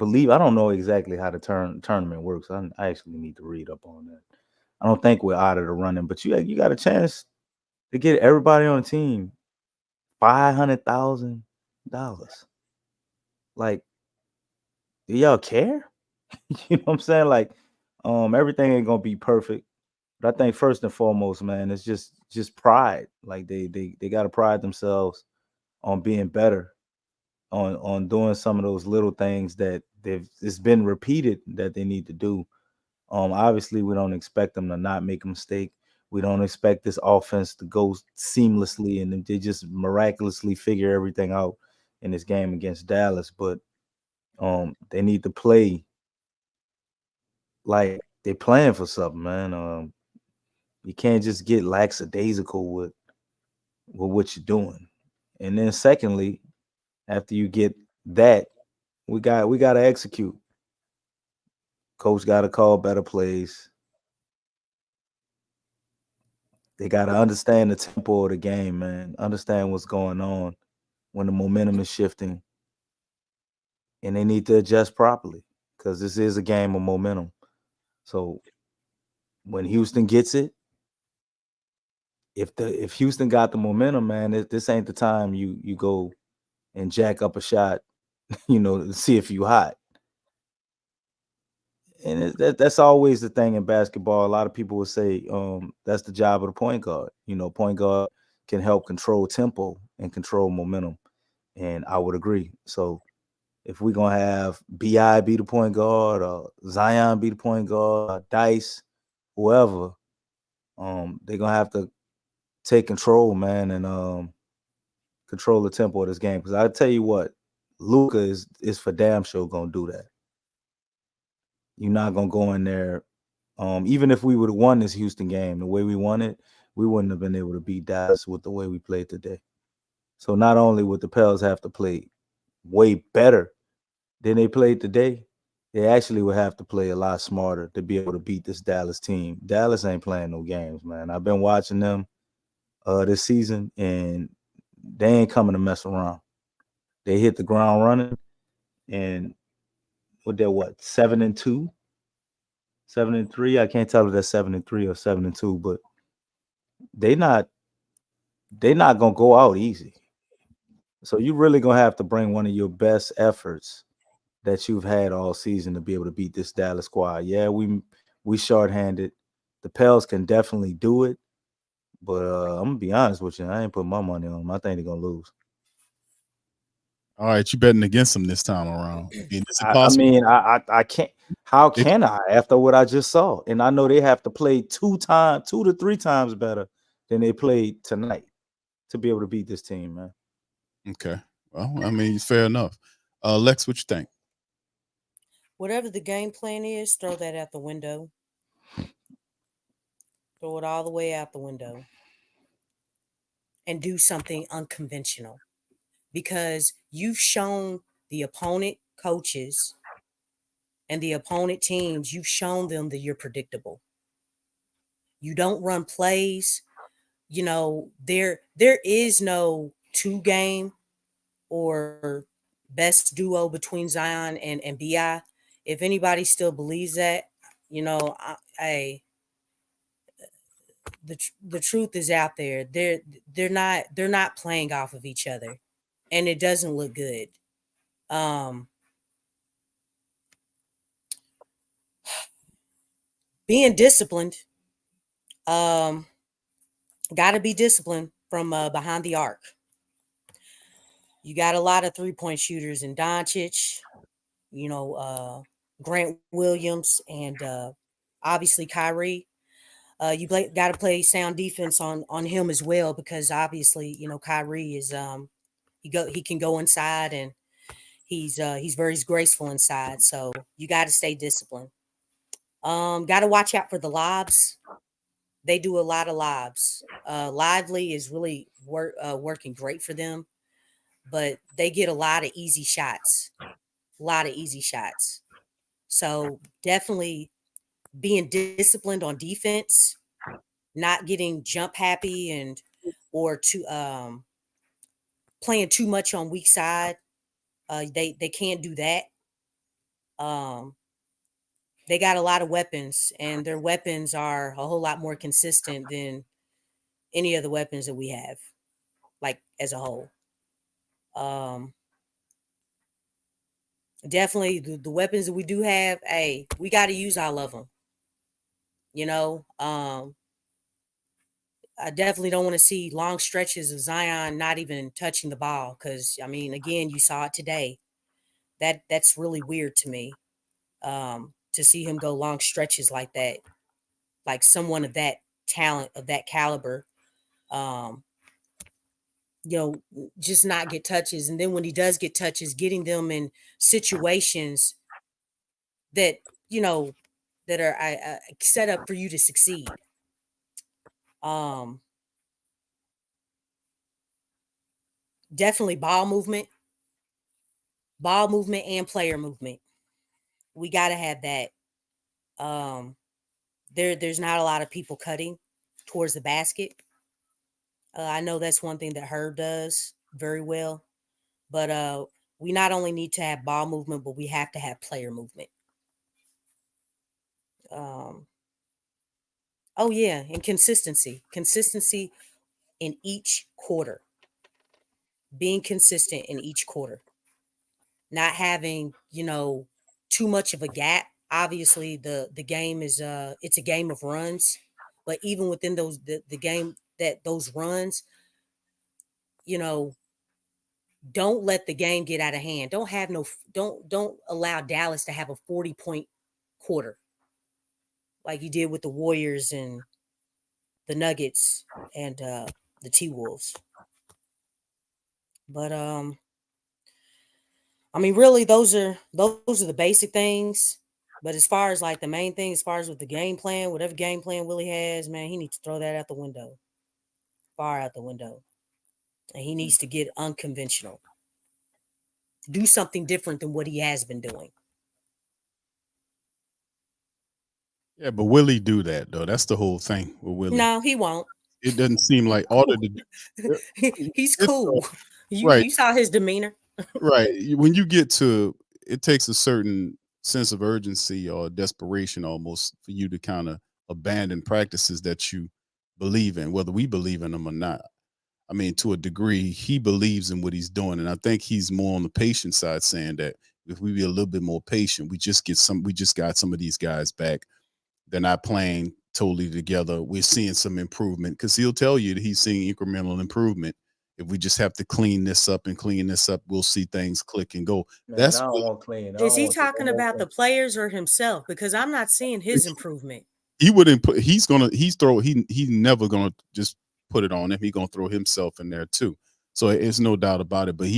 know exactly how the tournament works. I actually need to read up on that. I don't think we're out of the running, but you got a chance to get everybody on the team $500,000. Like, do y'all care? You know what I'm saying? Like, everything ain't gonna be perfect, but I think first and foremost, man, it's just pride. Like they gotta pride themselves on being better, on doing some of those little things that it's been repeated that they need to do. Obviously, we don't expect them to not make a mistake. We don't expect this offense to go seamlessly and they just miraculously figure everything out in this game against Dallas. But they need to play like they playing for something, man. You can't just get lackadaisical with what you're doing. And then secondly, after you get that, we got to execute. Coach got to call better plays. They got to understand the tempo of the game, man. Understand what's going on when the momentum is shifting. And they need to adjust properly because this is a game of momentum. So when Houston gets it, if Houston got the momentum, man, this ain't the time you go and jack up a shot, to see if you hot. And that's always the thing in basketball. A lot of people will say that's the job of the point guard. Point guard can help control tempo and control momentum. And I would agree. So if we're going to have B.I. be the point guard or Zion be the point guard, or Dice, whoever, they're going to have to take control, man, and control the tempo of this game. Because I tell you what, Luka is for damn sure going to do that. You're not going to go in there. Even if we would have won this Houston game the way we won it, we wouldn't have been able to beat Dallas with the way we played today. So not only would the Pels have to play way better than they played today, they actually would have to play a lot smarter to be able to beat this Dallas team. Dallas ain't playing no games, man. I've been watching them this season, and they ain't coming to mess around. They hit the ground running, and they're 7-2? 7-3. I can't tell if they're 7-3 or 7-2, but they're not gonna go out easy. So you really gonna have to bring one of your best efforts that you've had all season to be able to beat this Dallas squad. Yeah, we shorthanded. The Pels can definitely do it, but I'm gonna be honest with you. I ain't putting my money on them. I think they're gonna lose. All right, you betting against them this time around. I mean, I can't. How can I after what I just saw? And I know they have to play 2 to 3 times better than they played tonight to be able to beat this team, man. Okay. Well, I mean, fair enough. Lex, what you think? Whatever the game plan is, throw that out the window. Throw it all the way out the window. And do something unconventional. Because you've shown the opponent coaches and the opponent teams, you've shown them that you're predictable. You don't run plays. There is no 2-game or best duo between Zion and B.I. If anybody still believes that, the truth is out there. They're not playing off of each other, and it doesn't look good. Being disciplined, got to be disciplined from behind the arc. You got a lot of 3-point shooters in Doncic, Grant Williams, and obviously Kyrie. You got to play sound defense on him as well, because obviously, Kyrie is he can go inside, and he's very graceful inside. So you got to stay disciplined. Got to watch out for the lobs. They do a lot of lobs. Lively is really working great for them, but they get a lot of easy shots. So definitely being disciplined on defense, not getting jump happy or playing too much on weak side. They can't do that. They got a lot of weapons, and their weapons are a whole lot more consistent than any of the weapons that we have, like as a whole. Definitely the weapons that we do have, hey, we got to use all of them. I definitely don't want to see long stretches of Zion not even touching the ball because, I mean, again, you saw it today. That's really weird to me, to see him go long stretches like that, like someone of that talent, of that caliber, um, just not get touches. And then when he does get touches, getting them in situations that, that are set up for you to succeed. Definitely ball movement and player movement. We got to have that. There's not a lot of people cutting towards the basket. I know that's one thing that Herb does very well, but we not only need to have ball movement, but we have to have player movement. Oh yeah, and consistency in each quarter, being consistent in each quarter, not having too much of a gap. Obviously, the game is it's a game of runs, but even within the game, that those runs, don't let the game get out of hand. Don't allow Dallas to have a 40-point quarter like you did with the Warriors and the Nuggets and the T-Wolves. But I mean, really, those are the basic things. But as far as like the main thing, as far as with the game plan, whatever game plan Willie has, man, he needs to throw that out the window, far out the window, and he needs to get unconventional, do something different than what he has been doing. Yeah, but will he do that though? That's the whole thing with Willie. No, he won't. It doesn't seem like all of the He's cool. right. You saw his demeanor. Right. When you get to it takes a certain sense of urgency or desperation almost for you to kind of abandon practices that you believe in, whether we believe in them or not. I mean, to a degree, he believes in what he's doing. And I think he's more on the patient side, saying that if we be a little bit more patient, we just got some of these guys back. They're not playing totally together. We're seeing some improvement because he'll tell you that he's seeing incremental improvement. If we just have to clean this up, we'll see things click and go. Man, That's I don't what want clean. Is he talking about the players or himself? Because I'm not seeing his improvement. he wouldn't put. He's never gonna just put it on him. He's gonna throw himself in there too. So it's no doubt about it. But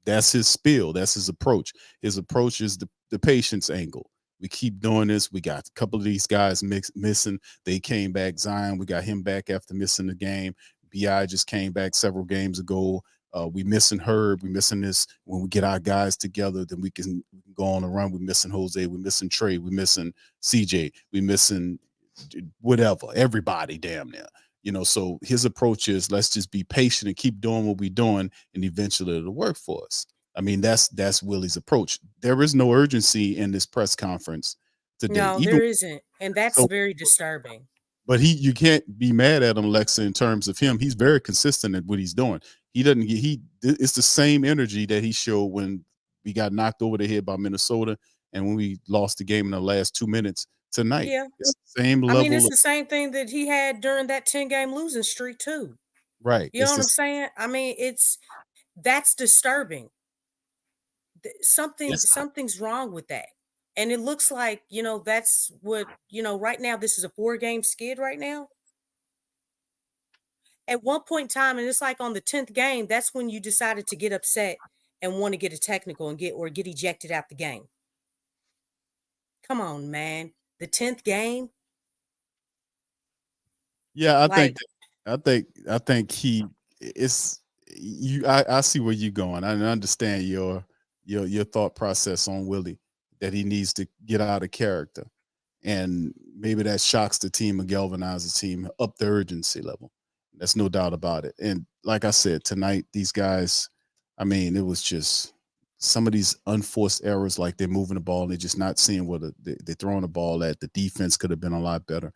that's his spiel. That's his approach. His approach is the patience angle. We keep doing this. We got a couple of these guys missing. They came back. Zion, we got him back after missing the game. BI just came back several games ago. We missing Herb. We missing this. When we get our guys together, then we can go on a run. We missing Jose. We missing Trey. We missing CJ. We missing whatever. Everybody, damn near. So his approach is let's just be patient and keep doing what we're doing, and eventually it'll work for us. I mean, that's Willie's approach. There is no urgency in this press conference today. No, there isn't. And that's very disturbing. But you can't be mad at him, Lexxah, in terms of him. He's very consistent at what he's doing. It's the same energy that he showed when we got knocked over the head by Minnesota and when we lost the game in the last 2 minutes tonight. Yeah. It's the same level. I mean, it's the same thing that he had during that 10-game losing streak too. Right. You know what I'm saying? I mean, that's disturbing. Something's wrong with that. And it looks like, that's what, right now, this is a 4-game skid right now. At one point in time, and it's like on the 10th game, that's when you decided to get upset and want to get a technical and get ejected out the game. Come on, man. The 10th game. Yeah, I Like, think he it's you. I see where you're going. I understand your thought process on Willie, that he needs to get out of character, and maybe that shocks the team and galvanizes the team up the urgency level. That's no doubt about it. And like I said, tonight these guys, I mean, it was just some of these unforced errors, like they're moving the ball and they're just not seeing where they're throwing the ball at. The defense could have been a lot better.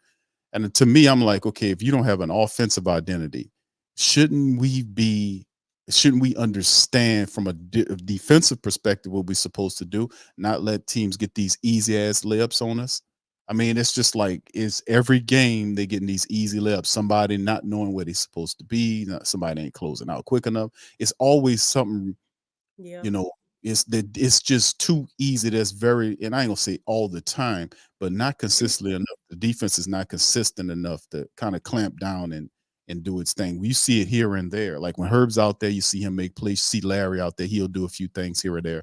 And to me, I'm like, okay, if you don't have an offensive identity, shouldn't we be, shouldn't we understand from a defensive perspective what we're supposed to do, not let teams get these easy ass layups on us? I mean, it's just like, it's every game they getting these easy layups, somebody not knowing where they're supposed to be, somebody ain't closing out quick enough. It's always something, yeah. you know, it's just too easy. That's very, and I ain't gonna say all the time, but not consistently enough. The defense is not consistent enough to kind of clamp down and do its thing. You see it here and there. Like when Herb's out there, you see him make plays. You see Larry out there, he'll do a few things here or there.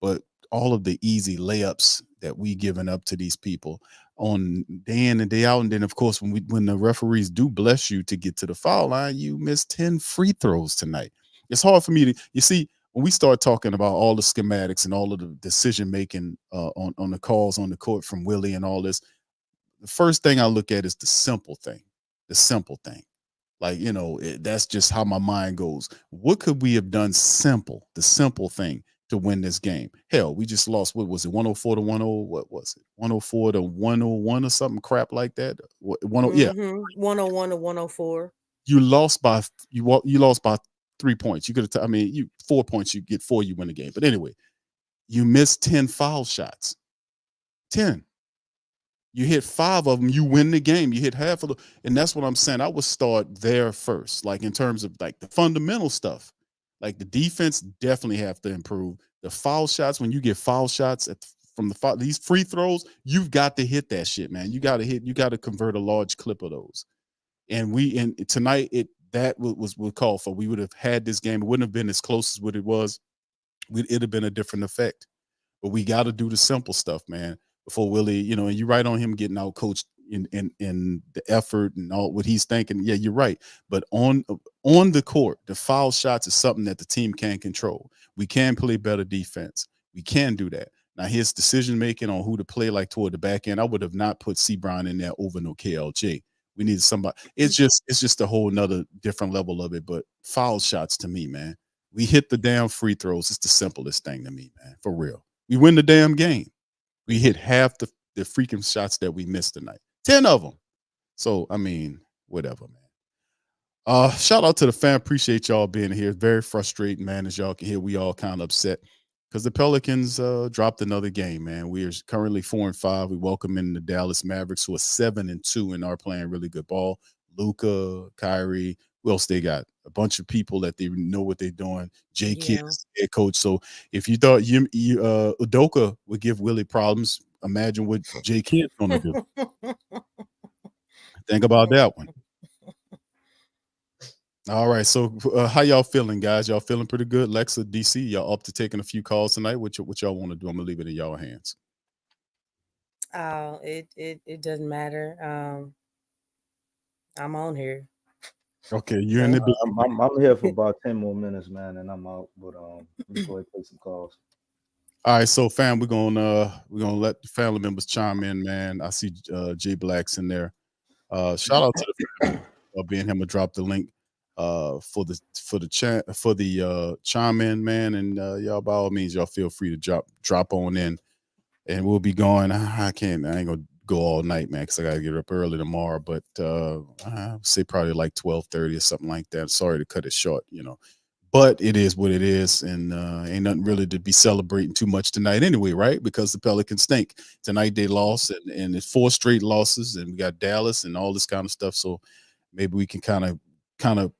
But all of the easy layups that we giving up to these people on day in and day out, and then of course when the referees do bless you to get to the foul line, you miss 10 free throws tonight. It's hard for me to, you see, when we start talking about all the schematics and all of the decision making on the calls on the court from Willie and all this, the first thing I look at is the simple thing. The simple thing. Like, you know, that's just how my mind goes. What could we have done simple, the simple thing to win this game? Hell, we just lost, what was it, 104 to 10? What was it? 104 to 101 or something crap like that? Yeah. 101 to 104. You lost by you lost by 3 points. You could have, I mean, you 4 points, you get 4, you win the game. But anyway, you missed 10 foul shots. 10. You hit 5 of them, you win the game. You hit half of the, and that's what I'm saying. I would start there first, like in terms of like the fundamental stuff. Like the defense definitely have to improve. The foul shots, when you get foul shots from these free throws, you've got to hit that shit, man. You got to convert a large clip of those. And tonight that was called for. We would have had this game. It wouldn't have been as close as what it was. It'd have been a different effect. But we got to do the simple stuff, man. Before Willie, you know, and you're right on him getting out coached in the effort and all what he's thinking. Yeah, you're right. But on the court, the foul shots is something that the team can control. We can play better defense. We can do that. Now his decision making on who to play, like toward the back end, I would have not put C. Brown in there over no KLJ. We need somebody. It's just a whole nother different level of it. But foul shots to me, man. We hit the damn free throws. It's the simplest thing to me, man. For real. We win the damn game. We hit half the freaking shots that we missed tonight. 10 of them. So, I mean, whatever, man. Shout out to the fan. Appreciate y'all being here. Very frustrating, man. As y'all can hear, we all kind of upset because the Pelicans dropped another game, man. We are currently 4-5. We welcome in the Dallas Mavericks, who are 7-2 and are playing really good ball. Luka, Kyrie, who else they got? A bunch of people that they know what they're doing. Jay Kidd is head coach. So if you thought Udoka would give Willie problems, imagine what Jay Kidd's going to do. Think about that one. All right. So how y'all feeling, guys? Y'all feeling pretty good? Lexxah, DC, y'all up to taking a few calls tonight? What y'all want to do? I'm going to leave it in y'all hands. It doesn't matter. I'm on here. Okay, you're in the. I'm here for about 10 more minutes, man, and I'm out. But we go ahead and take some calls. All right, so fam, we're gonna let the family members chime in, man. I see Jay Black's in there. Shout out to the family being him to drop the link for the chime in, man, and y'all by all means, y'all feel free to drop on in, and we'll be going. I ain't gonna go all night, man, because I gotta get up early tomorrow. But I say probably like 12:30 or something like that. Sorry to cut it short, you know. But it is what it is, and ain't nothing really to be celebrating too much tonight anyway, right? Because the Pelicans stink. Tonight they lost, and it's 4 straight losses, and we got Dallas and all this kind of stuff. So maybe we can kind of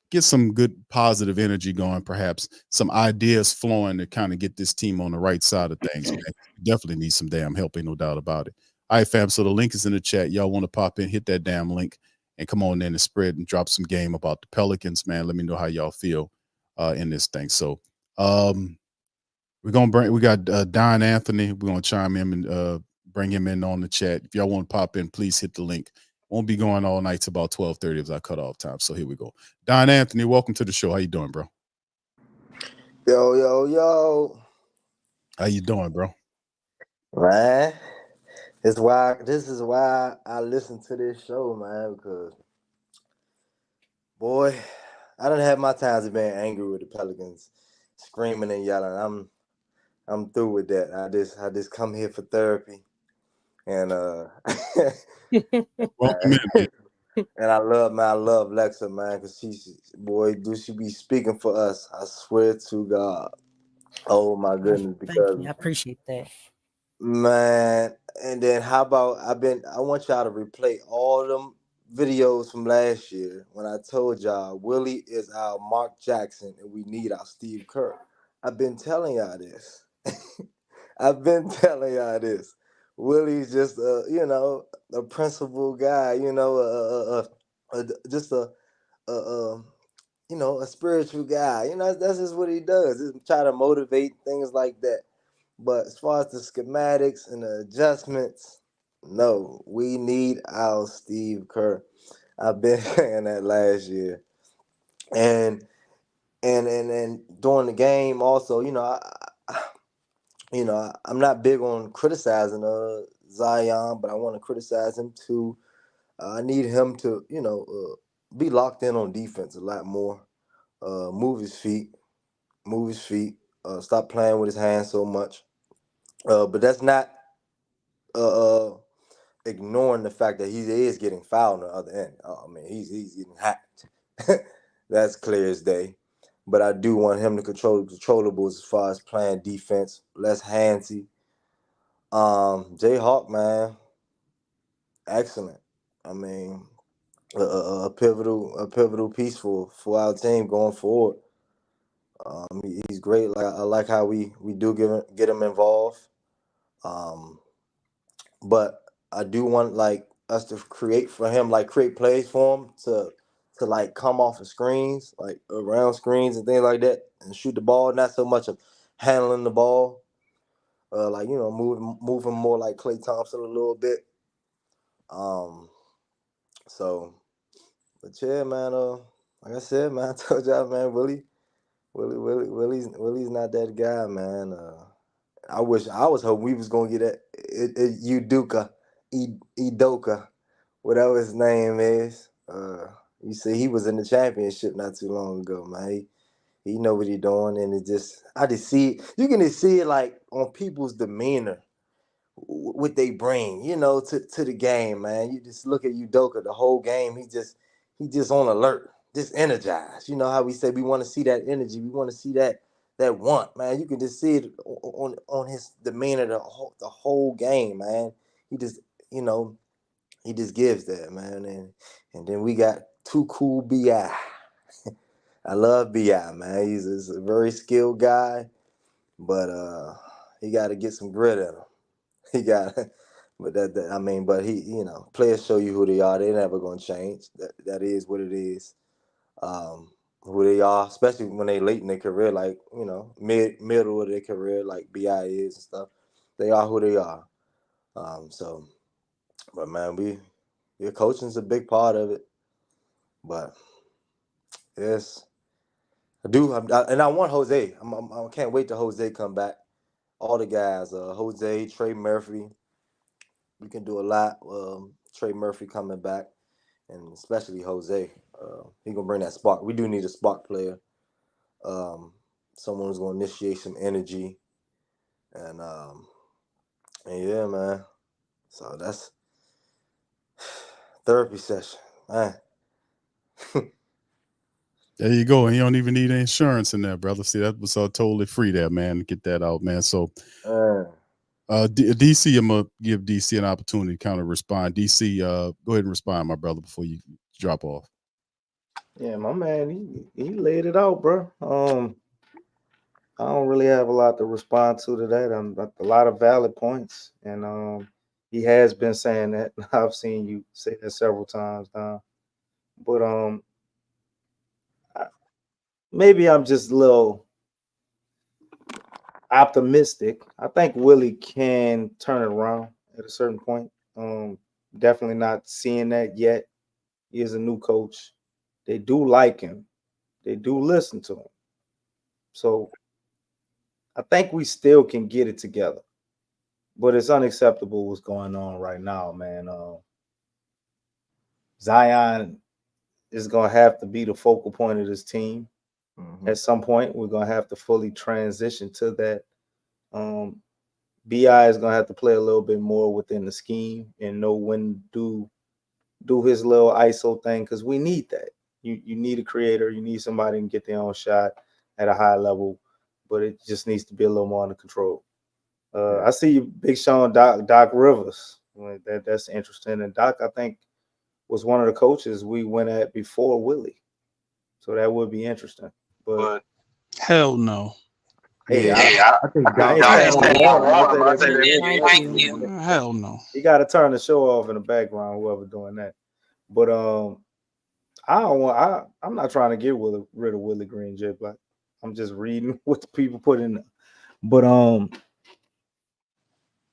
get some good positive energy going, perhaps some ideas flowing to kind of get this team on the right side of things, man. We definitely need some damn help, ain't no doubt about it. All right, fam, so the link is in the chat. Y'all want to pop in, hit that damn link, and come on in and spread and drop some game about the Pelicans, man. Let me know how y'all feel in this thing. So we got Don Anthony. We're gonna chime in and bring him in on the chat. If y'all want to pop in, please hit the link. Won't be going all night to about 12:30 as I cut off time. So here we go. Don Anthony, welcome to the show. How you doing, bro? Yo. How you doing, bro? Man, this is why I listen to this show, man, because boy, I done had my times of being angry with the Pelicans, screaming and yelling. I'm through with that. I just come here for therapy. And Welcome in. and I love Lexxah, man, because she be speaking for us. I swear to God. Oh my goodness, Thank because you. I appreciate that. man, and then how about I want y'all to replay all them videos from last year when I told y'all Willie is our Mark Jackson and we need our Steve Kerr. I've been telling y'all this. Willie's just a principled guy, just a spiritual guy. That's just what he does. Just try to motivate things like that. But as far as the schematics and the adjustments, no, we need our Steve Kerr. I've been saying that last year, and during the game also, I'm not big on criticizing Zion, but I want to criticize him too. I need him to be locked in on defense a lot more. Move his feet. Stop playing with his hands so much. But that's not ignoring the fact that he is getting fouled on the other end. I mean, he's getting hacked. That's clear as day. But I do want him to control the controllables as far as playing defense, less handsy. Jay Hawk, man, excellent. I mean, a pivotal piece for our team going forward. He's great. I like how we do get him involved. But I do want us to create plays for him to come off of screens, like around screens and things like that, and shoot the ball. Not so much of handling the ball, moving more like Klay Thompson a little bit. But yeah, man. Like I said, man, I told y'all, man, Willie's not that guy, man. I was hoping we was gonna get that Udoka, whatever his name is. You see, he was in the championship not too long ago, man. He know what he doing, and I just see it. You can just see it like on people's demeanor, what they bring, to the game, man. You just look at Udoka the whole game. He just on alert, just energized. You know how we say we want to see that energy, we want to see that want, man. You can just see it on his demeanor the whole game, man. He just he just gives that, man. And then we got too cool BI. I love BI, man. He's a very skilled guy, but he got to get some grit in him. He got, but but he, players show you who they are. They're never gonna change. That is what it is. Who they are, especially when they late in their career, like middle of their career, like BI is and stuff. They are who they are. But man, your coaching's a big part of it. But yes, I do, and I want Jose. I can't wait till Jose come back. All the guys, Jose, Trey Murphy. We can do a lot. Trey Murphy coming back, and especially Jose. He gonna bring that spark. We do need a spark player. Someone who's gonna initiate some energy, and yeah, man. So that's therapy session, man. There you go. And you don't even need insurance in there, brother. See, that was totally free there, man. Get that out, man. So DC, I'm gonna give DC an opportunity to kind of respond. DC, go ahead and respond, my brother, before you drop off. Yeah, my man, he laid it out, bro. I don't really have a lot to respond to that. A lot of valid points, and he has been saying that. I've seen you say that several times now. But maybe I'm just a little optimistic. I think Willie can turn it around at a certain point. Definitely not seeing that yet. He is a new coach. They do like him. They do listen to him. So I think we still can get it together. But it's unacceptable what's going on right now, man. Zion is going to have to be the focal point of this team. At some point, we're going to have to fully transition to that. BI is going to have to play a little bit more within the scheme and know when to do his little ISO thing, because we need that. You need a creator. You need somebody who can get their own shot at a high level, but it just needs to be a little more under control. I see you, Big Sean, Doc Rivers. That's interesting. And Doc, I think, was one of the coaches we went at before Willie. So that would be interesting. But hell no. Hey, I think Doc. Hell no. You got to turn the show off in the background, whoever doing that. But I'm not trying to get rid of Willie Green, J Black. I'm just reading what the people put in there. But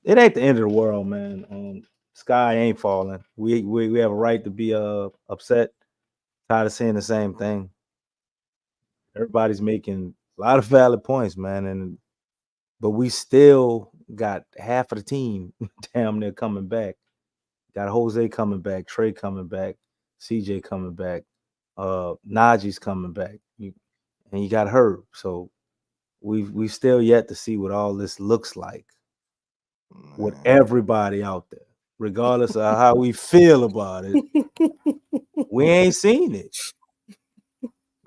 it ain't the end of the world, man. Sky ain't falling. We have a right to be upset, tired of seeing the same thing. Everybody's making a lot of valid points, man, but we still got half of the team damn near coming back. Got Jose coming back, Trey coming back, CJ coming back, Najee's coming back, and you got Herb. So we've still yet to see what all this looks like with everybody out there, regardless of how we feel about it. We ain't seen it.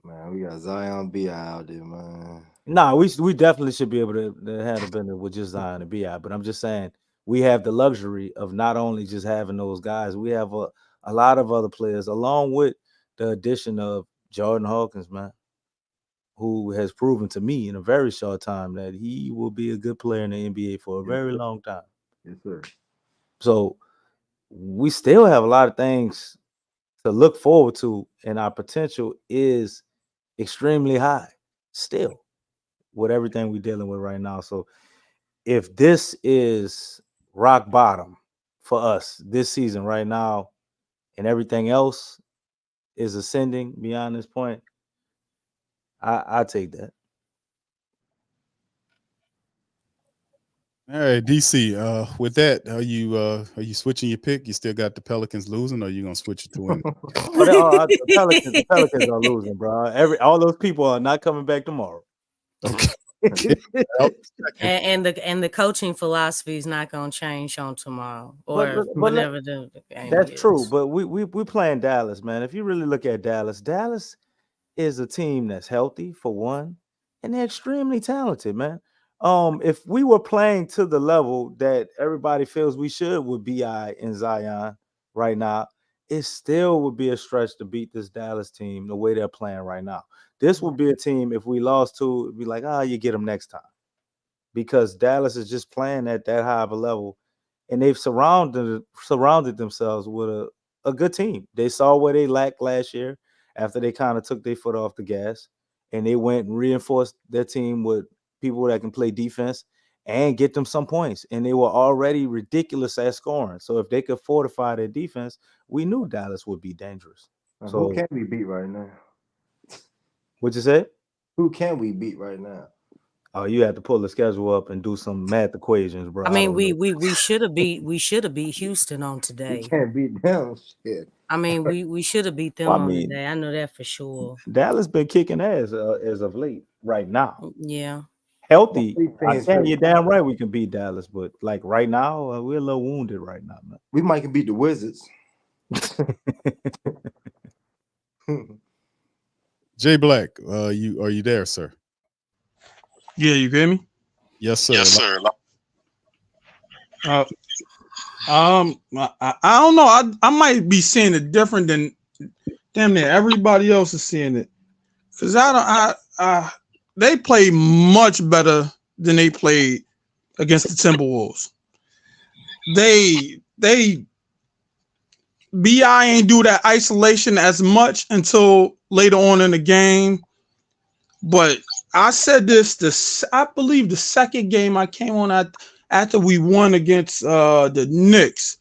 Man, we got Zion B.I. out there, man. Nah, we definitely should be able to handle business with just Zion and B.I. But I'm just saying we have the luxury of not only just having those guys, we have a lot of other players, along with the addition of Jordan Hawkins, man, who has proven to me in a very short time that he will be a good player in the NBA for a very long time. Yes, sir. So we still have a lot of things to look forward to, and our potential is extremely high still with everything we're dealing with right now. So if this is rock bottom for us this season right now and everything else is ascending beyond this point, I take that. All right, DC. With that, are you switching your pick? You still got the Pelicans losing, or are you gonna switch it to win? The Pelicans are losing, bro. All those people are not coming back tomorrow. Okay. And the coaching philosophy is not going to change on tomorrow or whenever the game That's is. true, but we playing Dallas, man. If you really look at Dallas is a team that's healthy for one, and they're extremely talented, man. If we were playing to the level that everybody feels we should with BI and Zion right now, it still would be a stretch to beat this Dallas team the way they're playing right now. This would be a team, if we lost to, it'd be like, you get them next time. Because Dallas is just playing at that high of a level, and they've surrounded themselves with a good team. They saw where they lacked last year after they kind of took their foot off the gas, and they went and reinforced their team with people that can play defense and get them some points. And they were already ridiculous at scoring. So if they could fortify their defense, we knew Dallas would be dangerous. So who can we beat right now? What'd you say? Who can we beat right now? Oh, you have to pull the schedule up and do some math equations, bro. I mean, we should have beat Houston on today. We can't beat them. Shit. I mean, we should have beat them on today. I know that for sure. Dallas been kicking ass as of late right now. Yeah. Healthy. I tell you damn right we can beat Dallas, but like right now, we're a little wounded right now, man. We might can beat the Wizards. Jay Black, are you there, sir? Yeah, you hear me? Yes, sir. Yes, sir. I don't know. I might be seeing it different than damn near everybody else is seeing it. Cause they play much better than they played against the Timberwolves. They BI ain't do that isolation as much until later on in the game. But I said this, I believe the second game I came on, after we won against the Knicks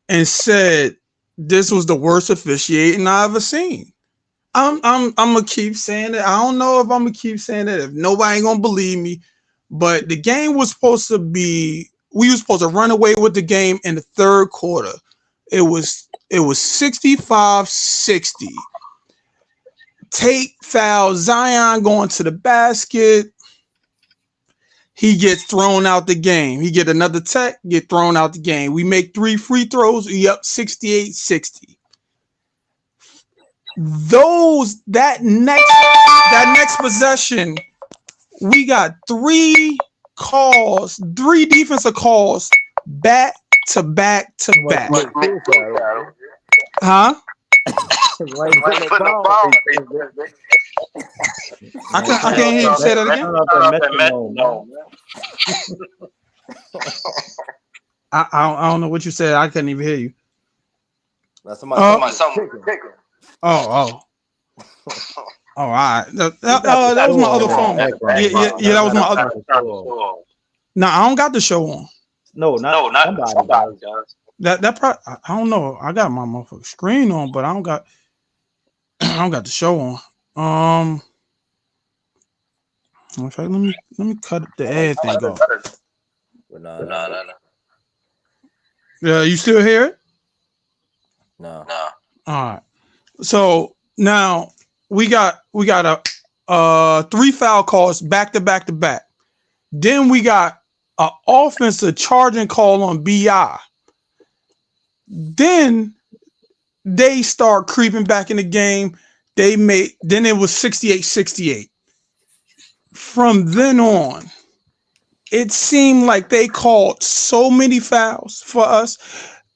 and said this was the worst officiating I ever seen. I'm gonna keep saying it. I don't know if I'm gonna keep saying it, if nobody ain't gonna believe me, but the game was supposed to be, we were supposed to run away with the game in the third quarter. It was 65-60. Tate foul, Zion going to the basket. He gets thrown out the game. He get another tech, get thrown out the game. We make 3 free throws. We up 68-60. That next possession, we got 3 defensive calls back to back to back. Huh? I can't hear you say that again. I don't know what you said. I couldn't even hear you. Oh, all right. That was my other phone. Yeah, that was my other. No, I don't got the show on. No, not somebody. I don't know. I got my motherfucking screen on, but I don't got the show on. In fact, let me cut the ad thing off. No. Yeah, you still hear it? No. All right. So now we got a 3 foul calls back to back to back. Then we got an offensive charging call on BI. Then they start creeping back in the game. Then it was 68-68. From then on, it seemed like they called so many fouls for us.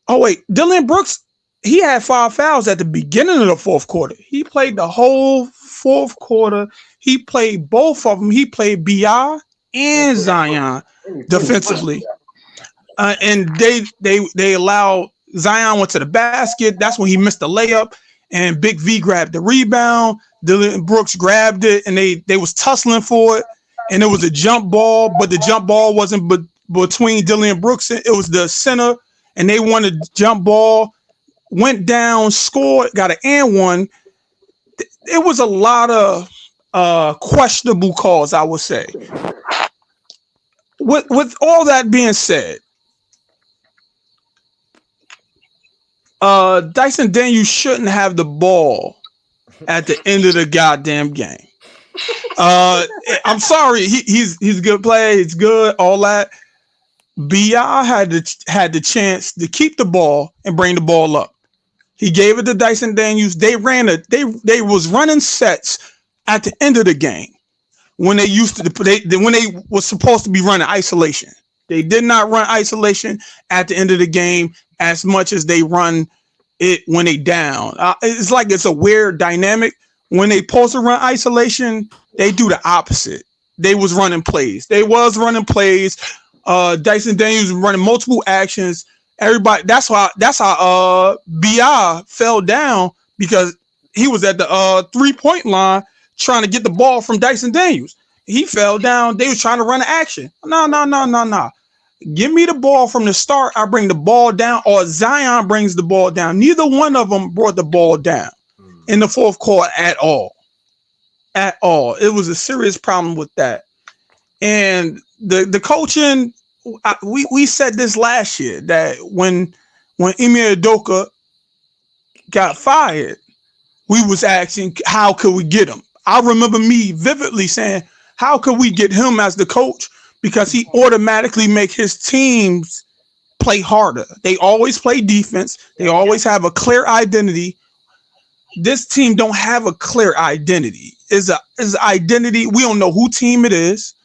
Oh wait, Dillon Brooks, he had 5 fouls at the beginning of the fourth quarter. He played the whole fourth quarter. He played both of them. He played BI and Zion defensively. And they allowed, Zion went to the basket. That's when he missed the layup. And Big V grabbed the rebound. Dillon Brooks grabbed it, and they was tussling for it. And it was a jump ball, but the jump ball wasn't between Dillon Brooks. It was the center, and they won a jump ball. Went down, scored, got an and one. It was a lot of questionable calls, I would say. With all that being said, Dyson Daniels shouldn't have the ball at the end of the goddamn game. I'm sorry, he's a good player, he's good, all that. BI had the chance to keep the ball and bring the ball up. He gave it to Dyson Daniels. They was running sets at the end of the game when they when they was supposed to be running isolation. They did not run isolation at the end of the game as much as they run it when they down. It's like it's a weird dynamic. When they supposed to run isolation, they do the opposite. They was running plays. Dyson Daniels was running multiple actions. Everybody, that's how BI fell down, because he was at the 3-point line trying to get the ball from Dyson Daniels. He fell down. They was trying to run an action. No. Give me the ball from the start. I bring the ball down, or Zion brings the ball down. Neither one of them brought the ball down in the fourth quarter at all. At all. It was a serious problem with that. And the coaching, we said this last year, that when Ime Udoka got fired, we was asking, how could we get him? I remember me vividly saying, how could we get him as the coach? Because he automatically make his teams play harder. They always play defense. They always have a clear identity. This team don't have a clear identity. Is identity. We don't know who team it is.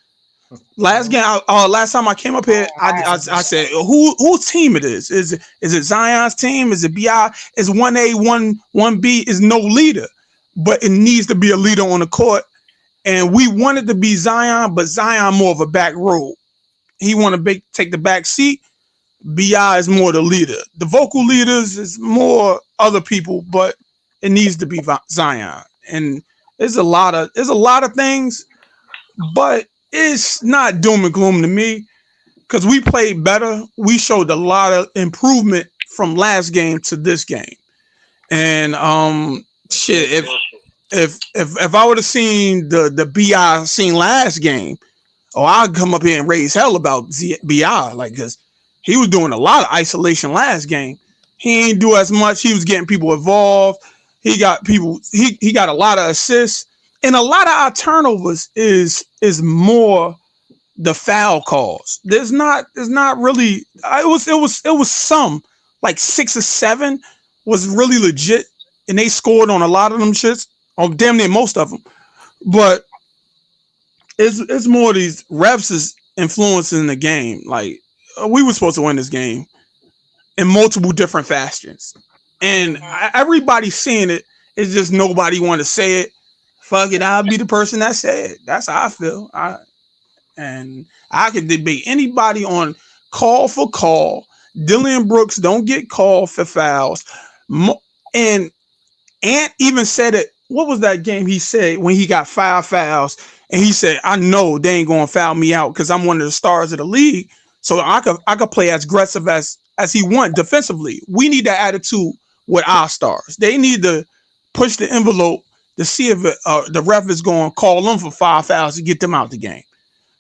Last time I came up here, I said, whose team it is? Is it Zion's team? Is it BI? Is 1A, 1B is no leader, but it needs to be a leader on the court. And we wanted to be Zion, but Zion more of a back row. He want to take the back seat. BI is more the leader. The vocal leaders is more other people, but it needs to be Zion. And there's a lot of things, but it's not doom and gloom to me. because we played better. We showed a lot of improvement from last game to this game. And shit, if I would have seen the BI seen last game, I'd come up here and raise hell about BI, like, because he was doing a lot of isolation last game. He ain't do as much. He was getting people involved. He got people. He got a lot of assists, and a lot of our turnovers is more the foul calls. There's not really. It was some like 6 or 7 was really legit, and they scored on a lot of them shits, on damn near most of them. But it's more these refs is influencing the game. Like, we were supposed to win this game in multiple different fashions, and everybody's seeing it. It's just nobody want to say it. Fuck it, I'll be the person that said it. That's how I feel. I could debate anybody on call for call. Dylan Brooks don't get called for fouls. And Ant even said it. What was that game he said when he got 5 fouls? And he said, I know they ain't gonna foul me out because I'm one of the stars of the league. So I could play as aggressive as he want defensively. We need that attitude with our stars. They need to push the envelope to see if the ref is going to call them for 5 fouls to get them out the game,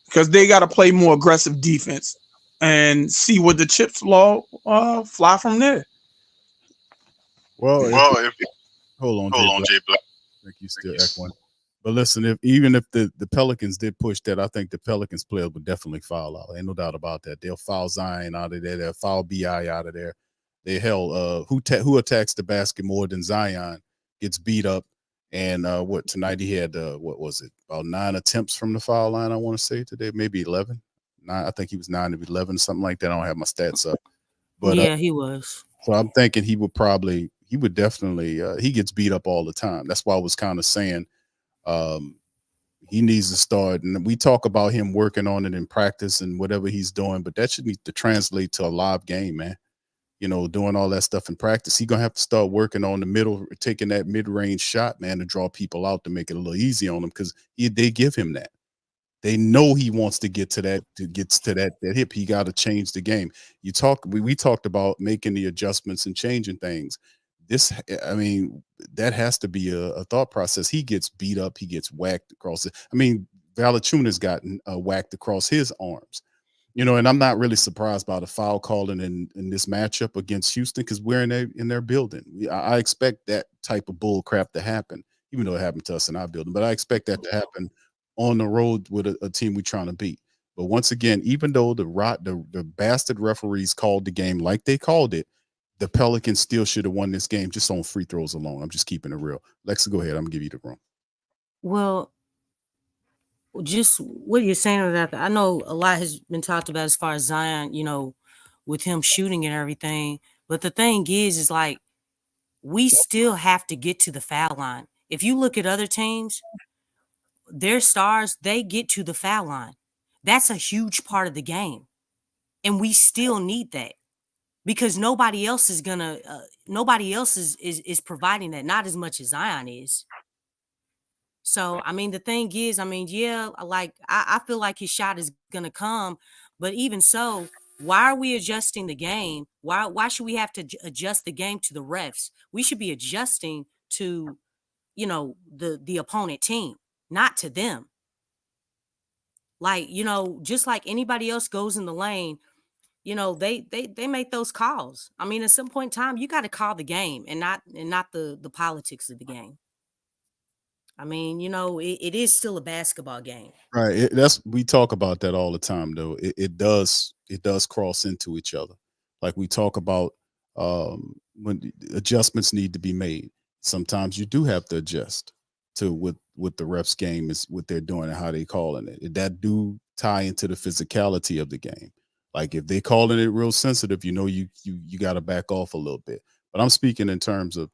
because they got to play more aggressive defense and see what the chips fly from there. Well, hold on, Jay Black. I think you still echoing. But listen, even if the Pelicans did push that, I think the Pelicans players would definitely foul out. Ain't no doubt about that. They'll foul Zion out of there. They'll foul BI out of there. Who attacks the basket more than Zion gets beat up. And tonight he had what was it, about 9 attempts from the foul line, I want to say today, maybe 11. I think he was 9 of 11, something like that. I don't have my stats up. But yeah, he was. So I'm thinking he would definitely he gets beat up all the time. That's why I was kind of saying he needs to start. And we talk about him working on it in practice and whatever he's doing, but that should need to translate to a live game, man. You know, doing all that stuff in practice. He's going to have to start working on the middle, taking that mid-range shot, man, to draw people out, to make it a little easy on him, because they give him that. They know he wants to get to that, that hip. He got to change the game. We talked about making the adjustments and changing things. That has to be a thought process. He gets beat up. He gets whacked across it. Valanciunas gotten whacked across his arms. You know, and I'm not really surprised by the foul calling in this matchup against Houston, because we're in their building. I expect that type of bull crap to happen, even though it happened to us in our building. But I expect that to happen on the road with a team we're trying to beat. But once again, even though the bastard referees called the game like they called it, the Pelicans still should have won this game just on free throws alone. I'm just keeping it real. Lexxah, go ahead. I'm going to give you the room. Well, just what you're saying about that, I know a lot has been talked about as far as Zion, you know, with him shooting and everything. But the thing is like, we still have to get to the foul line. If you look at other teams, their stars, they get to the foul line. That's a huge part of the game. And we still need that, because nobody else is providing that, not as much as Zion is. So, the thing is, yeah, like I feel like his shot is going to come, but even so, why are we adjusting the game? Why should we have to adjust the game to the refs? We should be adjusting to, you know, the opponent team, not to them. Like, you know, just like anybody else goes in the lane, you know, they make those calls. At some point in time, you got to call the game and not the politics of the game. You know, it is still a basketball game. Right. We talk about that all the time, though. It does cross into each other. Like we talk about when adjustments need to be made. Sometimes you do have to adjust to what the refs game is, what they're doing and how they calling it. That do tie into the physicality of the game. Like if they calling it real sensitive, you know, you got to back off a little bit. But I'm speaking in terms of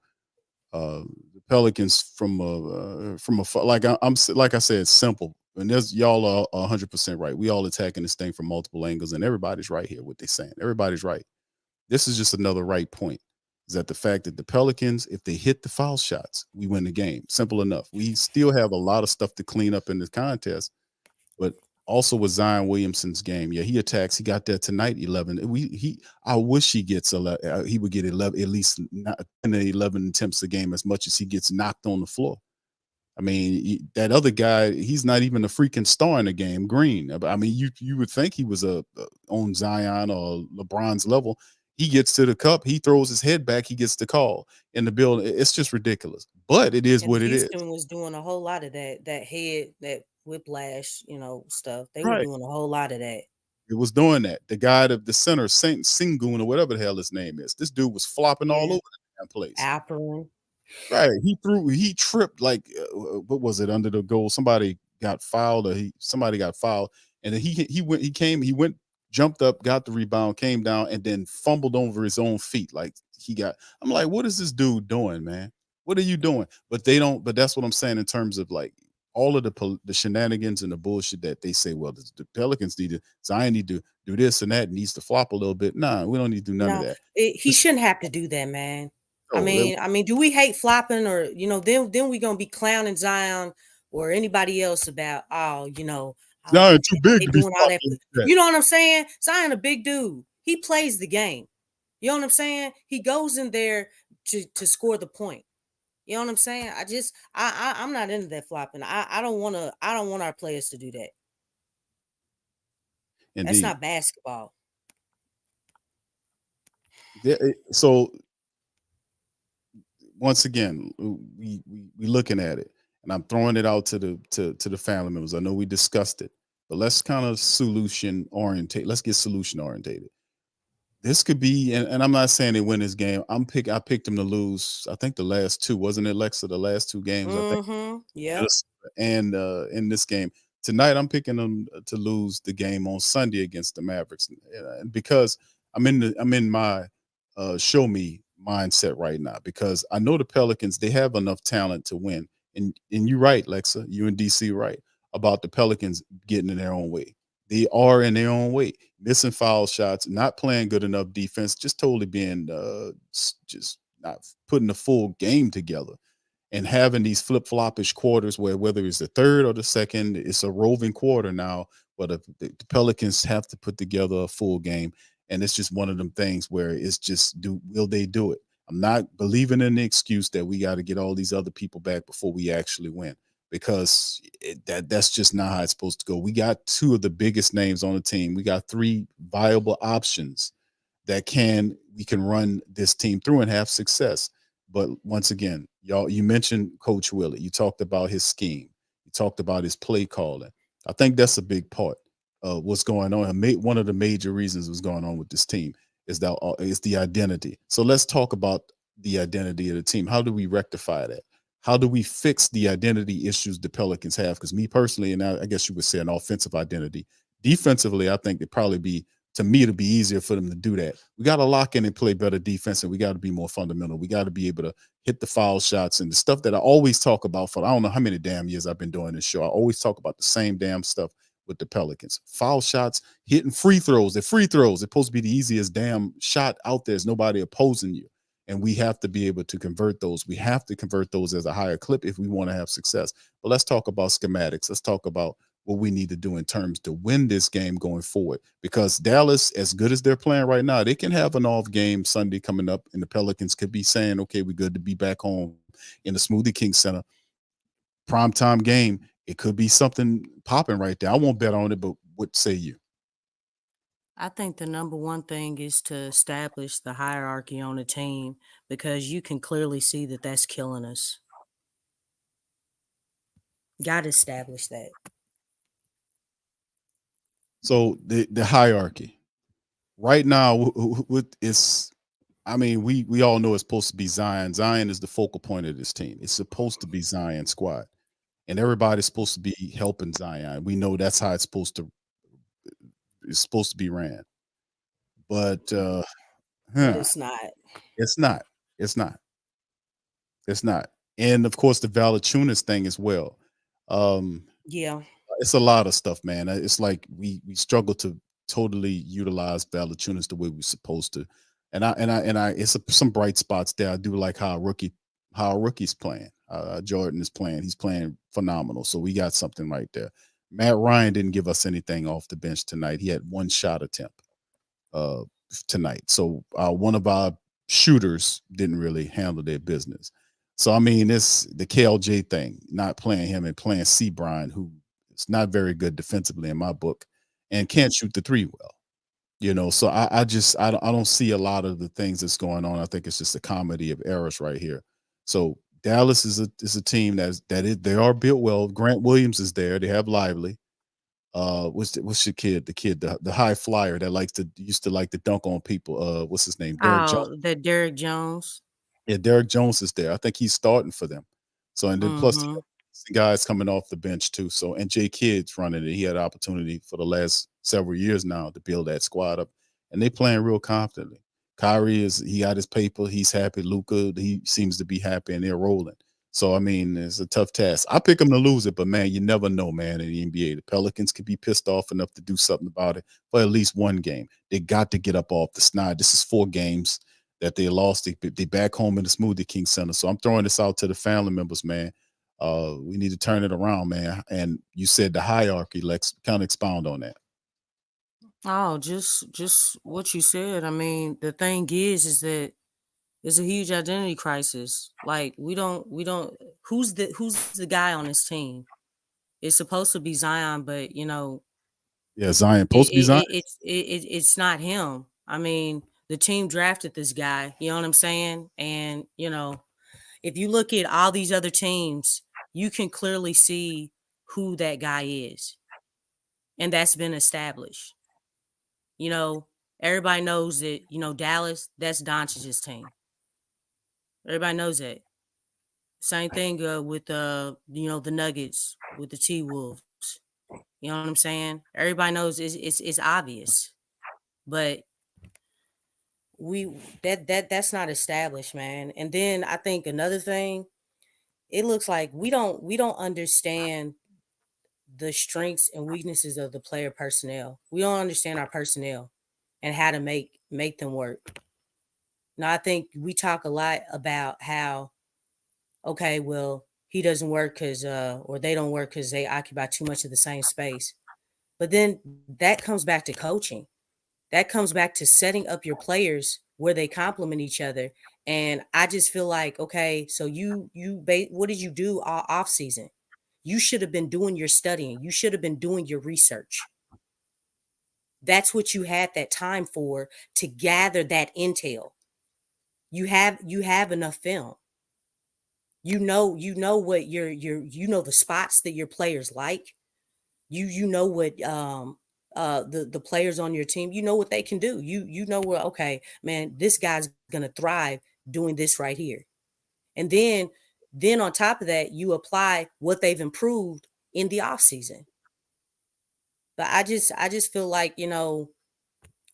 the Pelicans from like I said, it's simple. And y'all are 100% right. We all attacking this thing from multiple angles, and everybody's right here. What they're saying, everybody's right. This is just another right point. Is that the fact that the Pelicans, if they hit the foul shots, we win the game. Simple enough. We still have a lot of stuff to clean up in this contest, but Also with Zion Williamson's game, yeah, he attacks. He got that tonight. 11. I wish he gets 11. He would get 11 at least 10 to 11 attempts a game as much as he gets knocked on the floor. I mean, that other guy, he's not even a freaking star in the game. Green. I mean, you would think he was on Zion or LeBron's level. He gets to the cup, he throws his head back, he gets the call in the building. It's just ridiculous. But it is And what it is. Houston was doing a whole lot of that whiplash, stuff. They were Right. doing a whole lot of that. It was doing that. The guy of the center, Saint Sengun or whatever the hell his name is. This dude was flopping all Yeah. over that place. Alperin. Right. He tripped like what was it under the goal? Somebody got fouled or somebody got fouled. And then he went, jumped up, got the rebound, came down, and then fumbled over his own feet. I'm like, what is this dude doing, man? What are you doing? But that's what I'm saying in terms of like all of the shenanigans and the bullshit that they say, well, the Pelicans Zion need to do this and that, needs to flop a little bit. Nah, we don't need to do none of No, that. he shouldn't have to do that, man. I No, mean, do we hate flopping or then we gonna be clowning Zion or anybody else about Zion too big they to be doing all that. flopping like that. You know what I'm saying? Zion a big dude. He plays the game. You know what I'm saying? He goes in there to score the point. You know what I'm saying? I'm not into that flopping. I don't want our players to do that. Indeed. That's not basketball. So once again, we looking at it, and I'm throwing it out to the family members. I know we discussed it, but let's kind of solution orientate. Let's get solution orientated. This could be, and I'm not saying they win this game. I picked them to lose. I think the last two, wasn't it, Lexxah? The last two games, I think. Yeah. And in this game tonight, I'm picking them to lose the game on Sunday against the Mavericks, because I'm in my show me mindset right now, because I know the Pelicans, they have enough talent to win. And you're right, Lexxah, you and DC right about the Pelicans getting in their own way. They are in their own way, missing foul shots, not playing good enough defense, just totally being just not putting the full game together, and having these flip-floppish quarters where whether it's the third or the second, it's a roving quarter now, but the Pelicans have to put together a full game. And it's just one of them things where it's just, will they do it? I'm not believing in the excuse that we got to get all these other people back before we actually win, because that's just not how it's supposed to go. We got two of the biggest names on the team. We got three viable options that we can run this team through and have success. But once again, y'all, you mentioned Coach Willie. You talked about his scheme. You talked about his play calling. I think that's a big part of what's going on. One of the major reasons what's going on with this team is the identity. So let's talk about the identity of the team. How do we rectify that? How do we fix the identity issues the Pelicans have? Because me personally, and I guess you would say an offensive identity. Defensively, I think it'd be easier for them to do that. We got to lock in and play better defense, and we got to be more fundamental. We got to be able to hit the foul shots and the stuff that I always talk about for I don't know how many damn years I've been doing this show. I always talk about the same damn stuff with the Pelicans. Foul shots, hitting free throws. They're supposed to be the easiest damn shot out there. There's nobody opposing you. And we have to be able to convert those. We have to convert those as a higher clip if we want to have success. But let's talk about schematics. Let's talk about what we need to do in terms to win this game going forward. Because Dallas, as good as they're playing right now, they can have an off game Sunday coming up, and the Pelicans could be saying, okay, we're good to be back home in the Smoothie King Center. Primetime game. It could be something popping right there. I won't bet on it, but what say you? I think the number one thing is to establish the hierarchy on the team, because you can clearly see that that's killing us. Got to establish that. So the hierarchy right now, we all know it's supposed to be Zion. Zion is the focal point of this team. It's supposed to be Zion squad, and everybody's supposed to be helping Zion. We know that's how it's supposed to be ran. But But it's not. It's not. It's not. It's not. And of course, the Valanciunas thing as well. Yeah. It's a lot of stuff, man. It's like we struggle to totally utilize Valanciunas the way we're supposed to. And it's some bright spots there. I do like how a rookie's playing. Jordan is playing. He's playing phenomenal. So we got something right there. Matt Ryan didn't give us anything off the bench tonight. He had one shot attempt tonight. So one of our shooters didn't really handle their business. So, I mean, it's the KLJ thing, not playing him and playing C. Brian, who is not very good defensively in my book and can't shoot the three well. You know, so I don't see a lot of the things that's going on. I think it's just a comedy of errors right here. So Dallas is a team they are built well. Grant Williams is there. They have Lively. What's the kid? The high flyer that used to like to dunk on people. What's his name? Derek Jones. Oh, the Derek Jones. Yeah, Derek Jones is there. I think he's starting for them. So, and then plus the guys coming off the bench too. So, and Jay Kidd's running it. He had an opportunity for the last several years now to build that squad up, and they playing real confidently. Kyrie he got his paper. He's happy. Luka, he seems to be happy, and they're rolling. So, I mean, it's a tough task. I pick them to lose it, but man, you never know, man. In the NBA, the Pelicans could be pissed off enough to do something about it for at least one game. They got to get up off the snide. This is 4 games that they lost. They back home in the Smoothie King Center. So I'm throwing this out to the family members, man. We need to turn it around, man. And you said the hierarchy. Lex, kind of expound on that. Oh, just what you said. I mean, the thing is that it's a huge identity crisis. Like we don't. Who's the guy on this team? It's supposed to be Zion, but you know. Yeah, Zion supposed to be Zion. It's not him. I mean, the team drafted this guy. You know what I'm saying? And you know, if you look at all these other teams, you can clearly see who that guy is, and that's been established. You know, everybody knows that. You know, Dallas. That's Doncic's team. Everybody knows that. Same thing with the Nuggets with the T-Wolves. You know what I'm saying? Everybody knows it's obvious, but that's not established, man. And then I think another thing, it looks like we don't understand the strengths and weaknesses of the player personnel. We don't understand our personnel and how to make them work. Now, I think we talk a lot about how, okay, well, he doesn't work because, or they don't work because they occupy too much of the same space. But then that comes back to coaching. That comes back to setting up your players where they complement each other. And I just feel like, okay, so what did you do all off season? You should have been doing your studying. You should have been doing your research. That's what you had that time for, to gather that intel. You have enough film. You know what you know the spots that your players like. You know what the players on your team, you know what they can do. You know where, okay, man, this guy's gonna thrive doing this right here. And then on top of that, you apply what they've improved in the off season. But I just feel like, you know,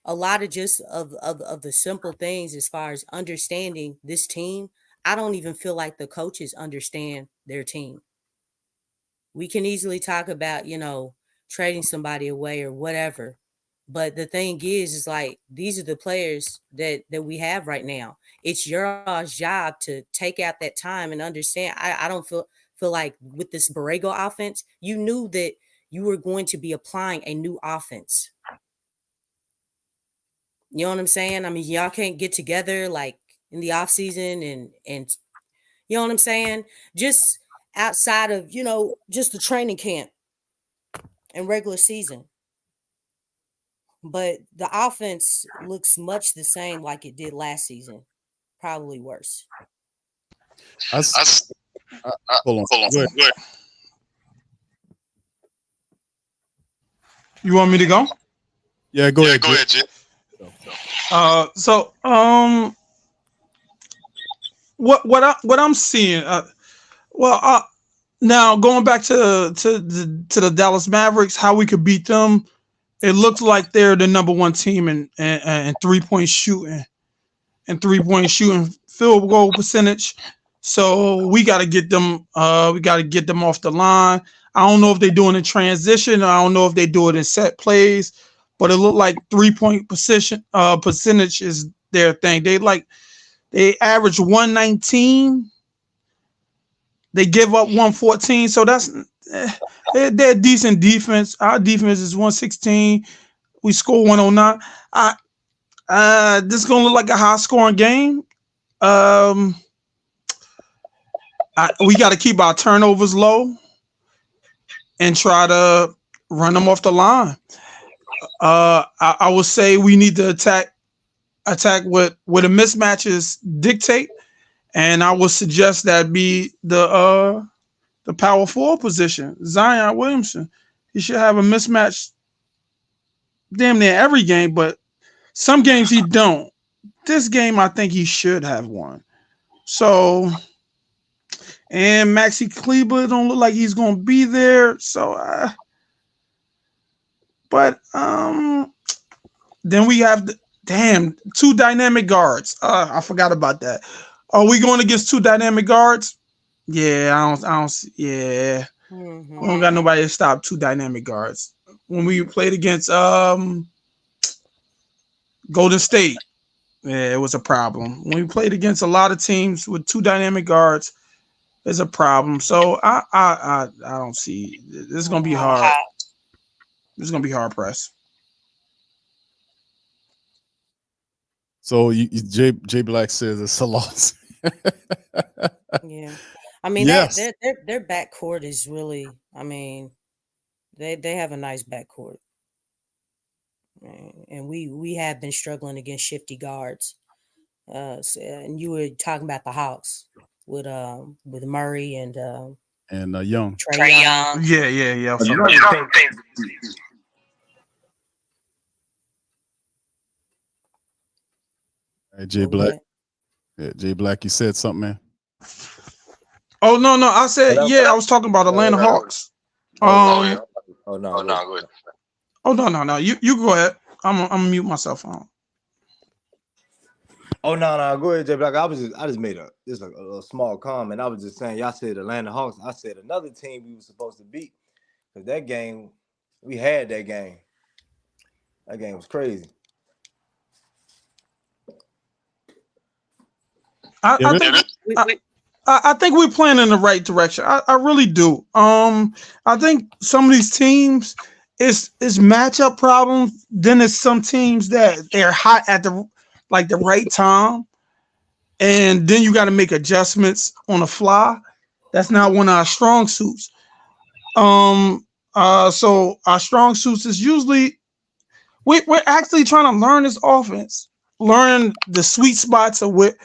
a lot of just of the simple things as far as understanding this team, I don't even feel like the coaches understand their team. We can easily talk about, you know, trading somebody away or whatever. But the thing is like, these are the players that we have right now. It's your job to take out that time and understand. I don't feel like with this Borrego offense, you knew that you were going to be applying a new offense. You know what I'm saying? I mean, y'all can't get together like in the off season and you know what I'm saying? Just outside of, you know, just the training camp and regular season. But the offense looks much the same like it did last season. Probably worse. Hold on. Go ahead. You want me to go? Yeah, go ahead, Jay. What I'm seeing, now going back to the Dallas Mavericks, how we could beat them. It looks like they're the number 1 team in 3-point shooting and 3-point shooting field goal percentage. So we got to get them. We got to get them off the line. I don't know if they do it in transition. I don't know if they do it in set plays, but it looked like 3-point percentage is their thing. They average 119. They give up 114. So they're decent defense. Our defense is 116. We score 109. This is gonna look like a high scoring game. We got to keep our turnovers low and try to run them off the line. I would say we need to attack what the mismatches dictate, and I would suggest that be the power forward position. Zion Williamson, he should have a mismatch damn near every game, but some games he don't. This game, I think he should have one. So, and Maxi Kleber don't look like he's going to be there. So, but then we have two dynamic guards. I forgot about that. Are we going against two dynamic guards? Yeah, I don't. Yeah, we don't got nobody to stop two dynamic guards. When we played against Golden State, yeah, it was a problem. When we played against a lot of teams with two dynamic guards, it's a problem. So I don't see this is gonna be hard. This is gonna be hard press. So Jay Black says it's a loss. Yeah, I mean, Yes. their backcourt is really. I mean, they have a nice backcourt, and we have been struggling against shifty guards. And you were talking about the Hawks with Murray and Young. Trae Young. Yeah. Hey, Jay Black. Yeah, Jay Black, you said something, man. Oh no, I said I was talking about Atlanta Hawks. No, Go ahead. Oh no. You go ahead. I'm gonna mute myself on. Oh no, go ahead, Jay Black. I just made a small comment. I was just saying, y'all said Atlanta Hawks. I said another team we were supposed to beat, because that game, we had that game. That game was crazy. I think we're playing in the right direction. I really do. I think some of these teams is matchup problems. Then there's some teams that they're hot at the right time, and then you got to make adjustments on the fly. That's not one of our strong suits. So our strong suits is usually we're actually trying to learn this offense, learn the sweet spots of what.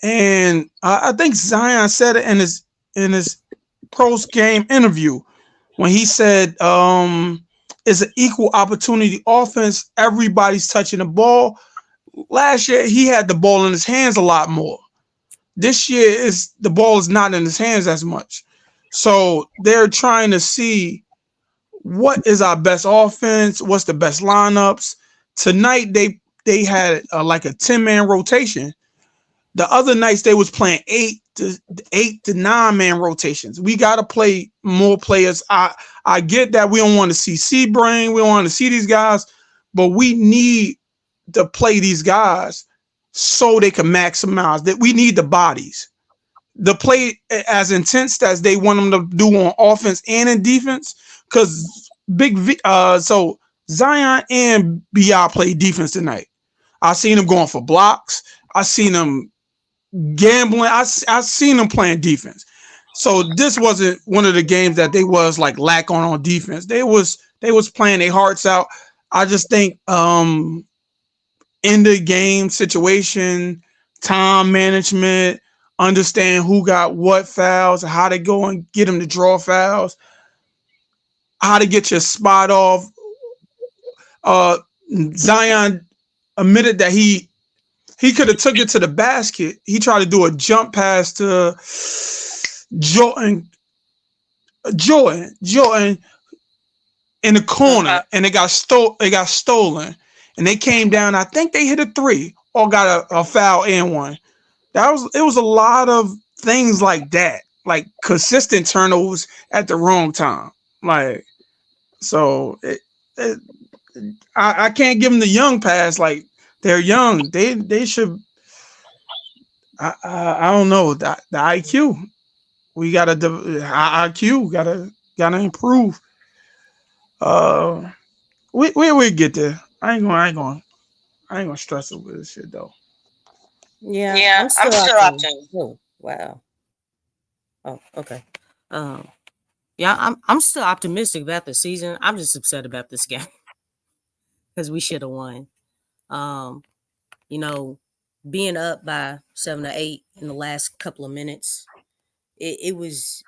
And I think Zion said it in his post-game interview when he said it's an equal opportunity offense. Everybody's touching the ball. Last year, he had the ball in his hands a lot more. This year, the ball is not in his hands as much. So they're trying to see what is our best offense, what's the best lineups. Tonight, they had like a 10-man rotation. The other nights they was playing 8 to 9-man rotations. We got to play more players. I get that we don't want to see Seabrain, we don't want to see these guys, but we need to play these guys so they can maximize that. We need the bodies. The play as intense as they want them to do on offense and in defense, because so Zion and BI played defense tonight. I seen them going for blocks. I seen them gambling. I seen them playing defense. So this wasn't one of the games that they was like lack on defense. They was playing their hearts out. I just think in the game situation, time management, understand who got what fouls, how to go and get them to draw fouls, how to get your spot off. Zion admitted that he could have took it to the basket. He tried to do a jump pass to Jordan in the corner, and it got stolen. And they came down. I think they hit a 3 or got a foul and one. It was a lot of things like that, like consistent turnovers at the wrong time. Like, so I can't give them the young pass. Like, they're young. They should. I don't know, the IQ. We gotta IQ gotta improve. We get there. I ain't gonna stress over this shit though. Yeah, I'm still optimistic. Oh, wow. Oh, okay. Um, yeah, I'm still optimistic about the season. I'm just upset about this game because we should have won. Um, you know, being up by 7 or 8 in the last couple of minutes, it was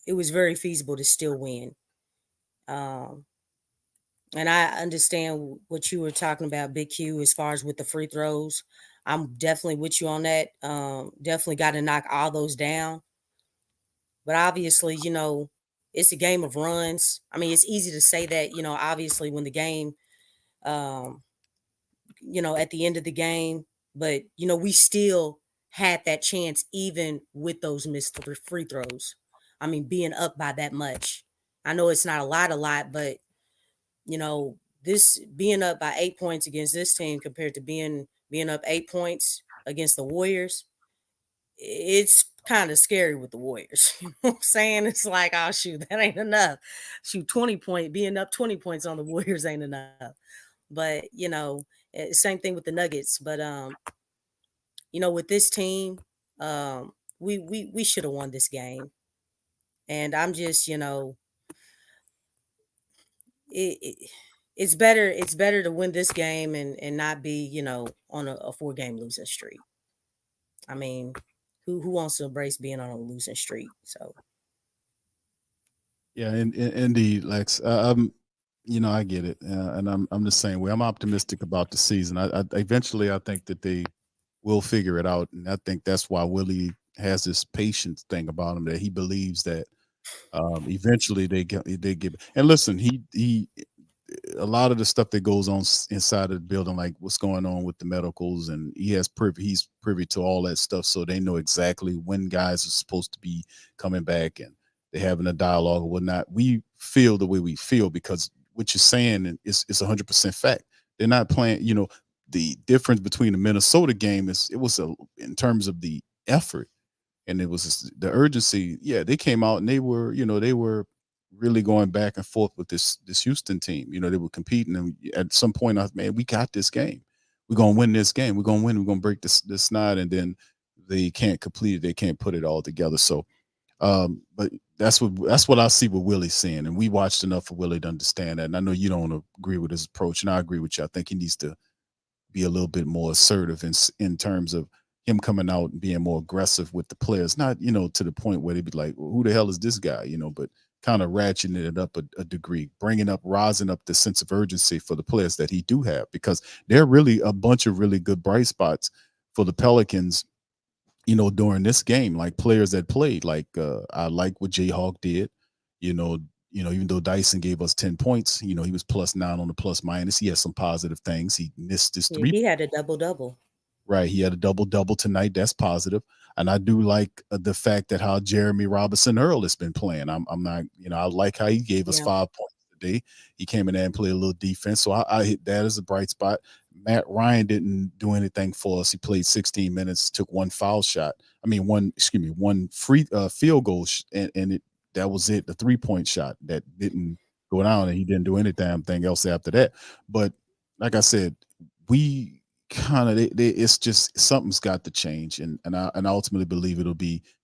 very feasible to still win. Um, and I understand what you were talking about, Big Q, as far as with the free throws. I'm definitely with you on that. Definitely got to knock all those down. But obviously, it's a game of runs. I mean, it's easy to say that, obviously when the game, um, at the end of the game, but, we still had that chance even with those missed free throws. I mean, being up by that much. I know it's not a lot, but, this being up by 8 points against this team compared to being up 8 points against the Warriors, it's kind of scary with the Warriors. You know what I'm saying? It's like, oh shoot, that ain't enough. Shoot, being up 20 points on the Warriors ain't enough. But same thing with the Nuggets. But with this team, we should have won this game. And I'm just, it's better to win this game and not be, on a 4-game losing streak. I mean, who wants to embrace being on a losing streak? So Yeah, indeed, Lex. I get it, and I'm the same way. I'm optimistic about the season. I eventually I think that they will figure it out, and I think that's why Willie has this patience thing about him, that he believes that eventually they get. And listen, he a lot of the stuff that goes on inside of the building, like what's going on with the medicals, and he's privy to all that stuff, so they know exactly when guys are supposed to be coming back, and they're having a dialogue or whatnot. We feel the way we feel because what you're saying is 100% fact. They're not playing. The difference between the Minnesota game in terms of the effort, and it was the urgency. Yeah, they came out and they were really going back and forth with this Houston team. They were competing, and at some point, we got this game. We're gonna win this game. We're gonna win. We're gonna break this knot, and then they can't complete it. They can't put it all together. So, but that's what I see what Willie's saying, and we watched enough of Willie to understand that. And I know you don't agree with his approach, and I agree with you. I think he needs to be a little bit more assertive in terms of him coming out and being more aggressive with the players, not to the point where they'd be like, well, who the hell is this guy, but kind of ratcheting it up a degree, rising up the sense of urgency for the players that he do have, because there are really a bunch of really good bright spots for the Pelicans, during this game, like players that played. Like I like what Jayhawk did, even though Dyson gave us 10 points, he was +9 on the plus minus. He has some positive things. He missed his yeah, 3. he had a double. Right. He had a double tonight. That's positive. And I do like the fact that how Jeremy Robinson Earl has been playing. I'm not, I like how he gave us 5 points today. He came in there and played a little defense. So I hit that as a bright spot. Matt Ryan didn't do anything for us. He played 16 minutes, took one foul shot. One free field goal. That was it. The 3-point shot that didn't go down, and he didn't do anything else after that. But like I said, we kind of it's just something's got to change, and I ultimately believe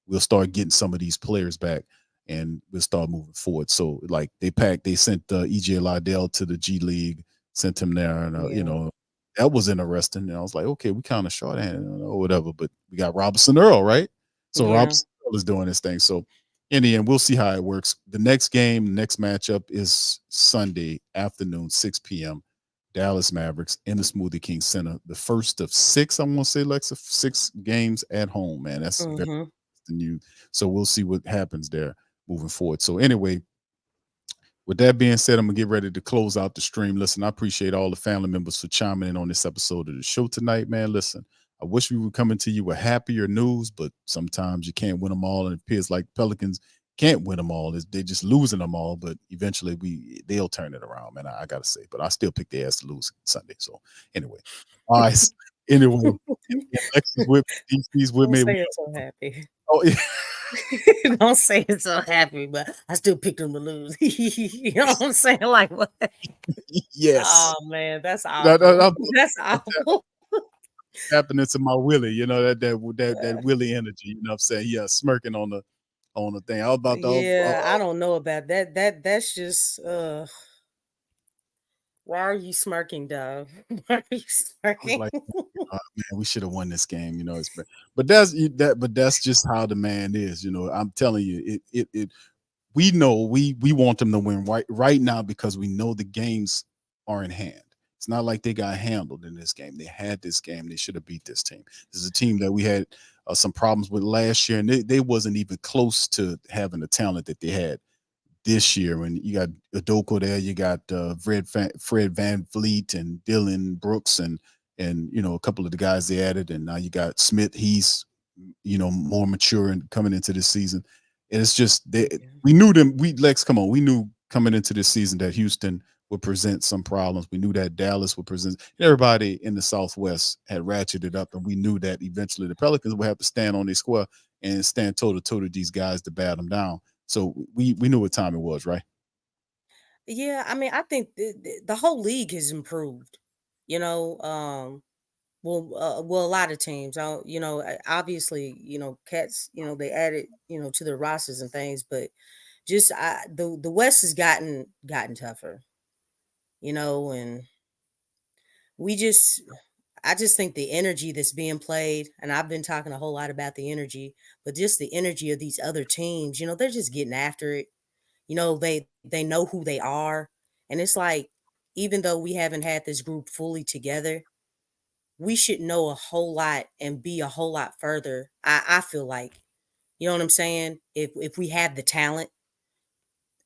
we'll start getting some of these players back, and we'll start moving forward. So like they sent EJ Liddell to the G League, sent him there, and that was interesting. And I was like, okay, we kind of shorthanded or whatever, but we got Robinson Earl, right? So Robinson Earl is doing this thing. So in the end, we'll see how it works. The next matchup is Sunday afternoon, 6 p.m. Dallas Mavericks in the Smoothie King Center. The first of 6, I want to say, Lexxah, 6 games at home, man. That's very new. So we'll see what happens there moving forward. So anyway, with that being said, I'm going to get ready to close out the stream. Listen, I appreciate all the family members for chiming in on this episode of the show tonight, man. Listen, I wish we were coming to you with happier news, but sometimes you can't win them all, and it appears like Pelicans can't win them all. They're just losing them all, but eventually they'll turn it around, man. I gotta say, but I still pick their ass to lose Sunday. So anyway, all right. Anyway, Lexxah's with me. DC's with me. Say it so happy. Oh yeah. Don't say it so happy, but I still picked them to lose. You know what I'm saying? Like what? Yes. Oh man, that's That- awful. that- That's awful. happening to my Willie, that Willie energy, you know what I'm saying? Yeah, smirking on the thing. I was about to Yeah, I don't know about that. That's just why are you smirking, Dove? Why are you I was smirking? like, man, we should have won this game, you know. But that's just how the man is, you know. I'm telling you, we know we want them to win right now because we know the games are in hand. It's not like they got handled in this game. They had this game. They should have beat this team. This is a team that we had some problems with last year, and they wasn't even close to having the talent that they had this year. When you got Adoko there, you got Fred Van Vliet and Dylan Brooks and you know, a couple of the guys they added, and now you got Smith. He's, you know, more mature and coming into this season. And it's just we knew them. Lex, come on, we knew coming into this season that Houston would present some problems. We knew that Dallas would present. Everybody in the Southwest had ratcheted up, and we knew that eventually the Pelicans would have to stand on their square and stand toe to toe to these guys to bat them down. So we knew what time it was, right? Yeah, I mean, I think the whole league has improved. You know, well, a lot of teams. You know, obviously, you know, Cats. You know, they added, you know, to their rosters and things, but just the West has gotten tougher. You know, and I just think the energy that's being played, and I've been talking a whole lot about the energy, but just the energy of these other teams, you know, they're just getting after it. You know, they know who they are. And it's like, even though we haven't had this group fully together, we should know a whole lot and be a whole lot further. I feel like, you know what I'm saying? If we have the talent,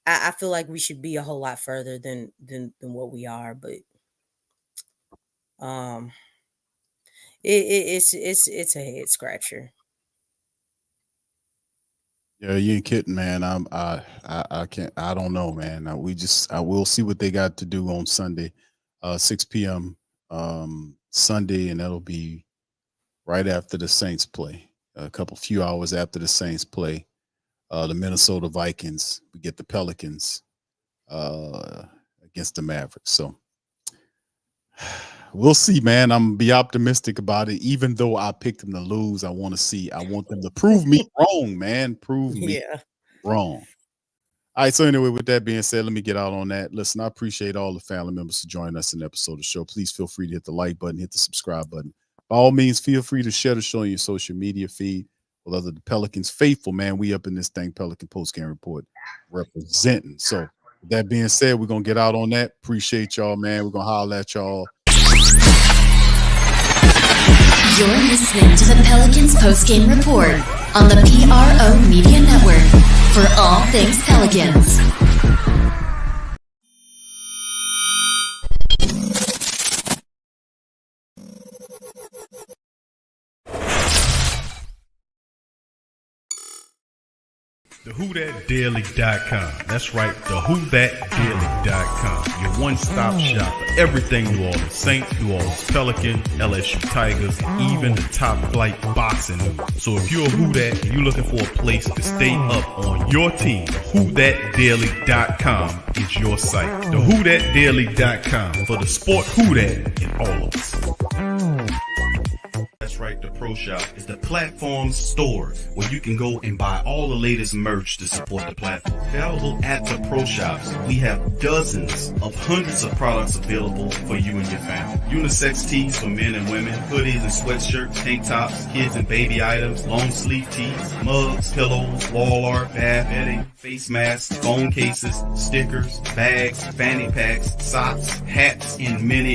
I feel like we should be a whole lot further than what we are. But it's a head scratcher. Yeah, you ain't kidding, man. I can't. I don't know, man. I will see what they got to do on Sunday, 6 p.m. Sunday, and that'll be right after the Saints play. Few hours after the Saints play, the Minnesota Vikings. We get the Pelicans against the Mavericks. So we'll see, man. I'm gonna be optimistic about it. Even though I picked them to lose, I want them to prove me wrong, man. Prove me wrong. All right. So anyway, with that being said, let me get out on that. Listen, I appreciate all the family members for joining us in the episode of the show. Please feel free to hit the like button, hit the subscribe button. By all means, feel free to share the show on your social media feed with other the Pelicans faithful, man. We up in this thing, Pelican Postgame Report, representing. So with that being said, we're gonna get out on that. Appreciate y'all, man. We're gonna holler at y'all. You're listening to the Pelicans Postgame Report on the PRO Media Network for all things Pelicans. TheWhoThatDaily.com. That's right, TheWhoThatDaily.com. Your one-stop shop for everything New Orleans Saints, New Orleans Pelicans, LSU Tigers, even the top flight boxing news. So if you're a Who That and you're looking for a place to stay up on your team, TheWhoThatDaily.com is your site. TheWhoThatDaily.com for the sport Who That in all of us. That's right, the Pro Shop is the platform store where you can go and buy all the latest merch to support the platform. Available at the Pro Shops, we have dozens of hundreds of products available for you and your family. Unisex tees for men and women, hoodies and sweatshirts, tank tops, kids and baby items, long sleeve tees, mugs, pillows, wall art, bath bedding, face masks, phone cases, stickers, bags, fanny packs, socks, hats, and many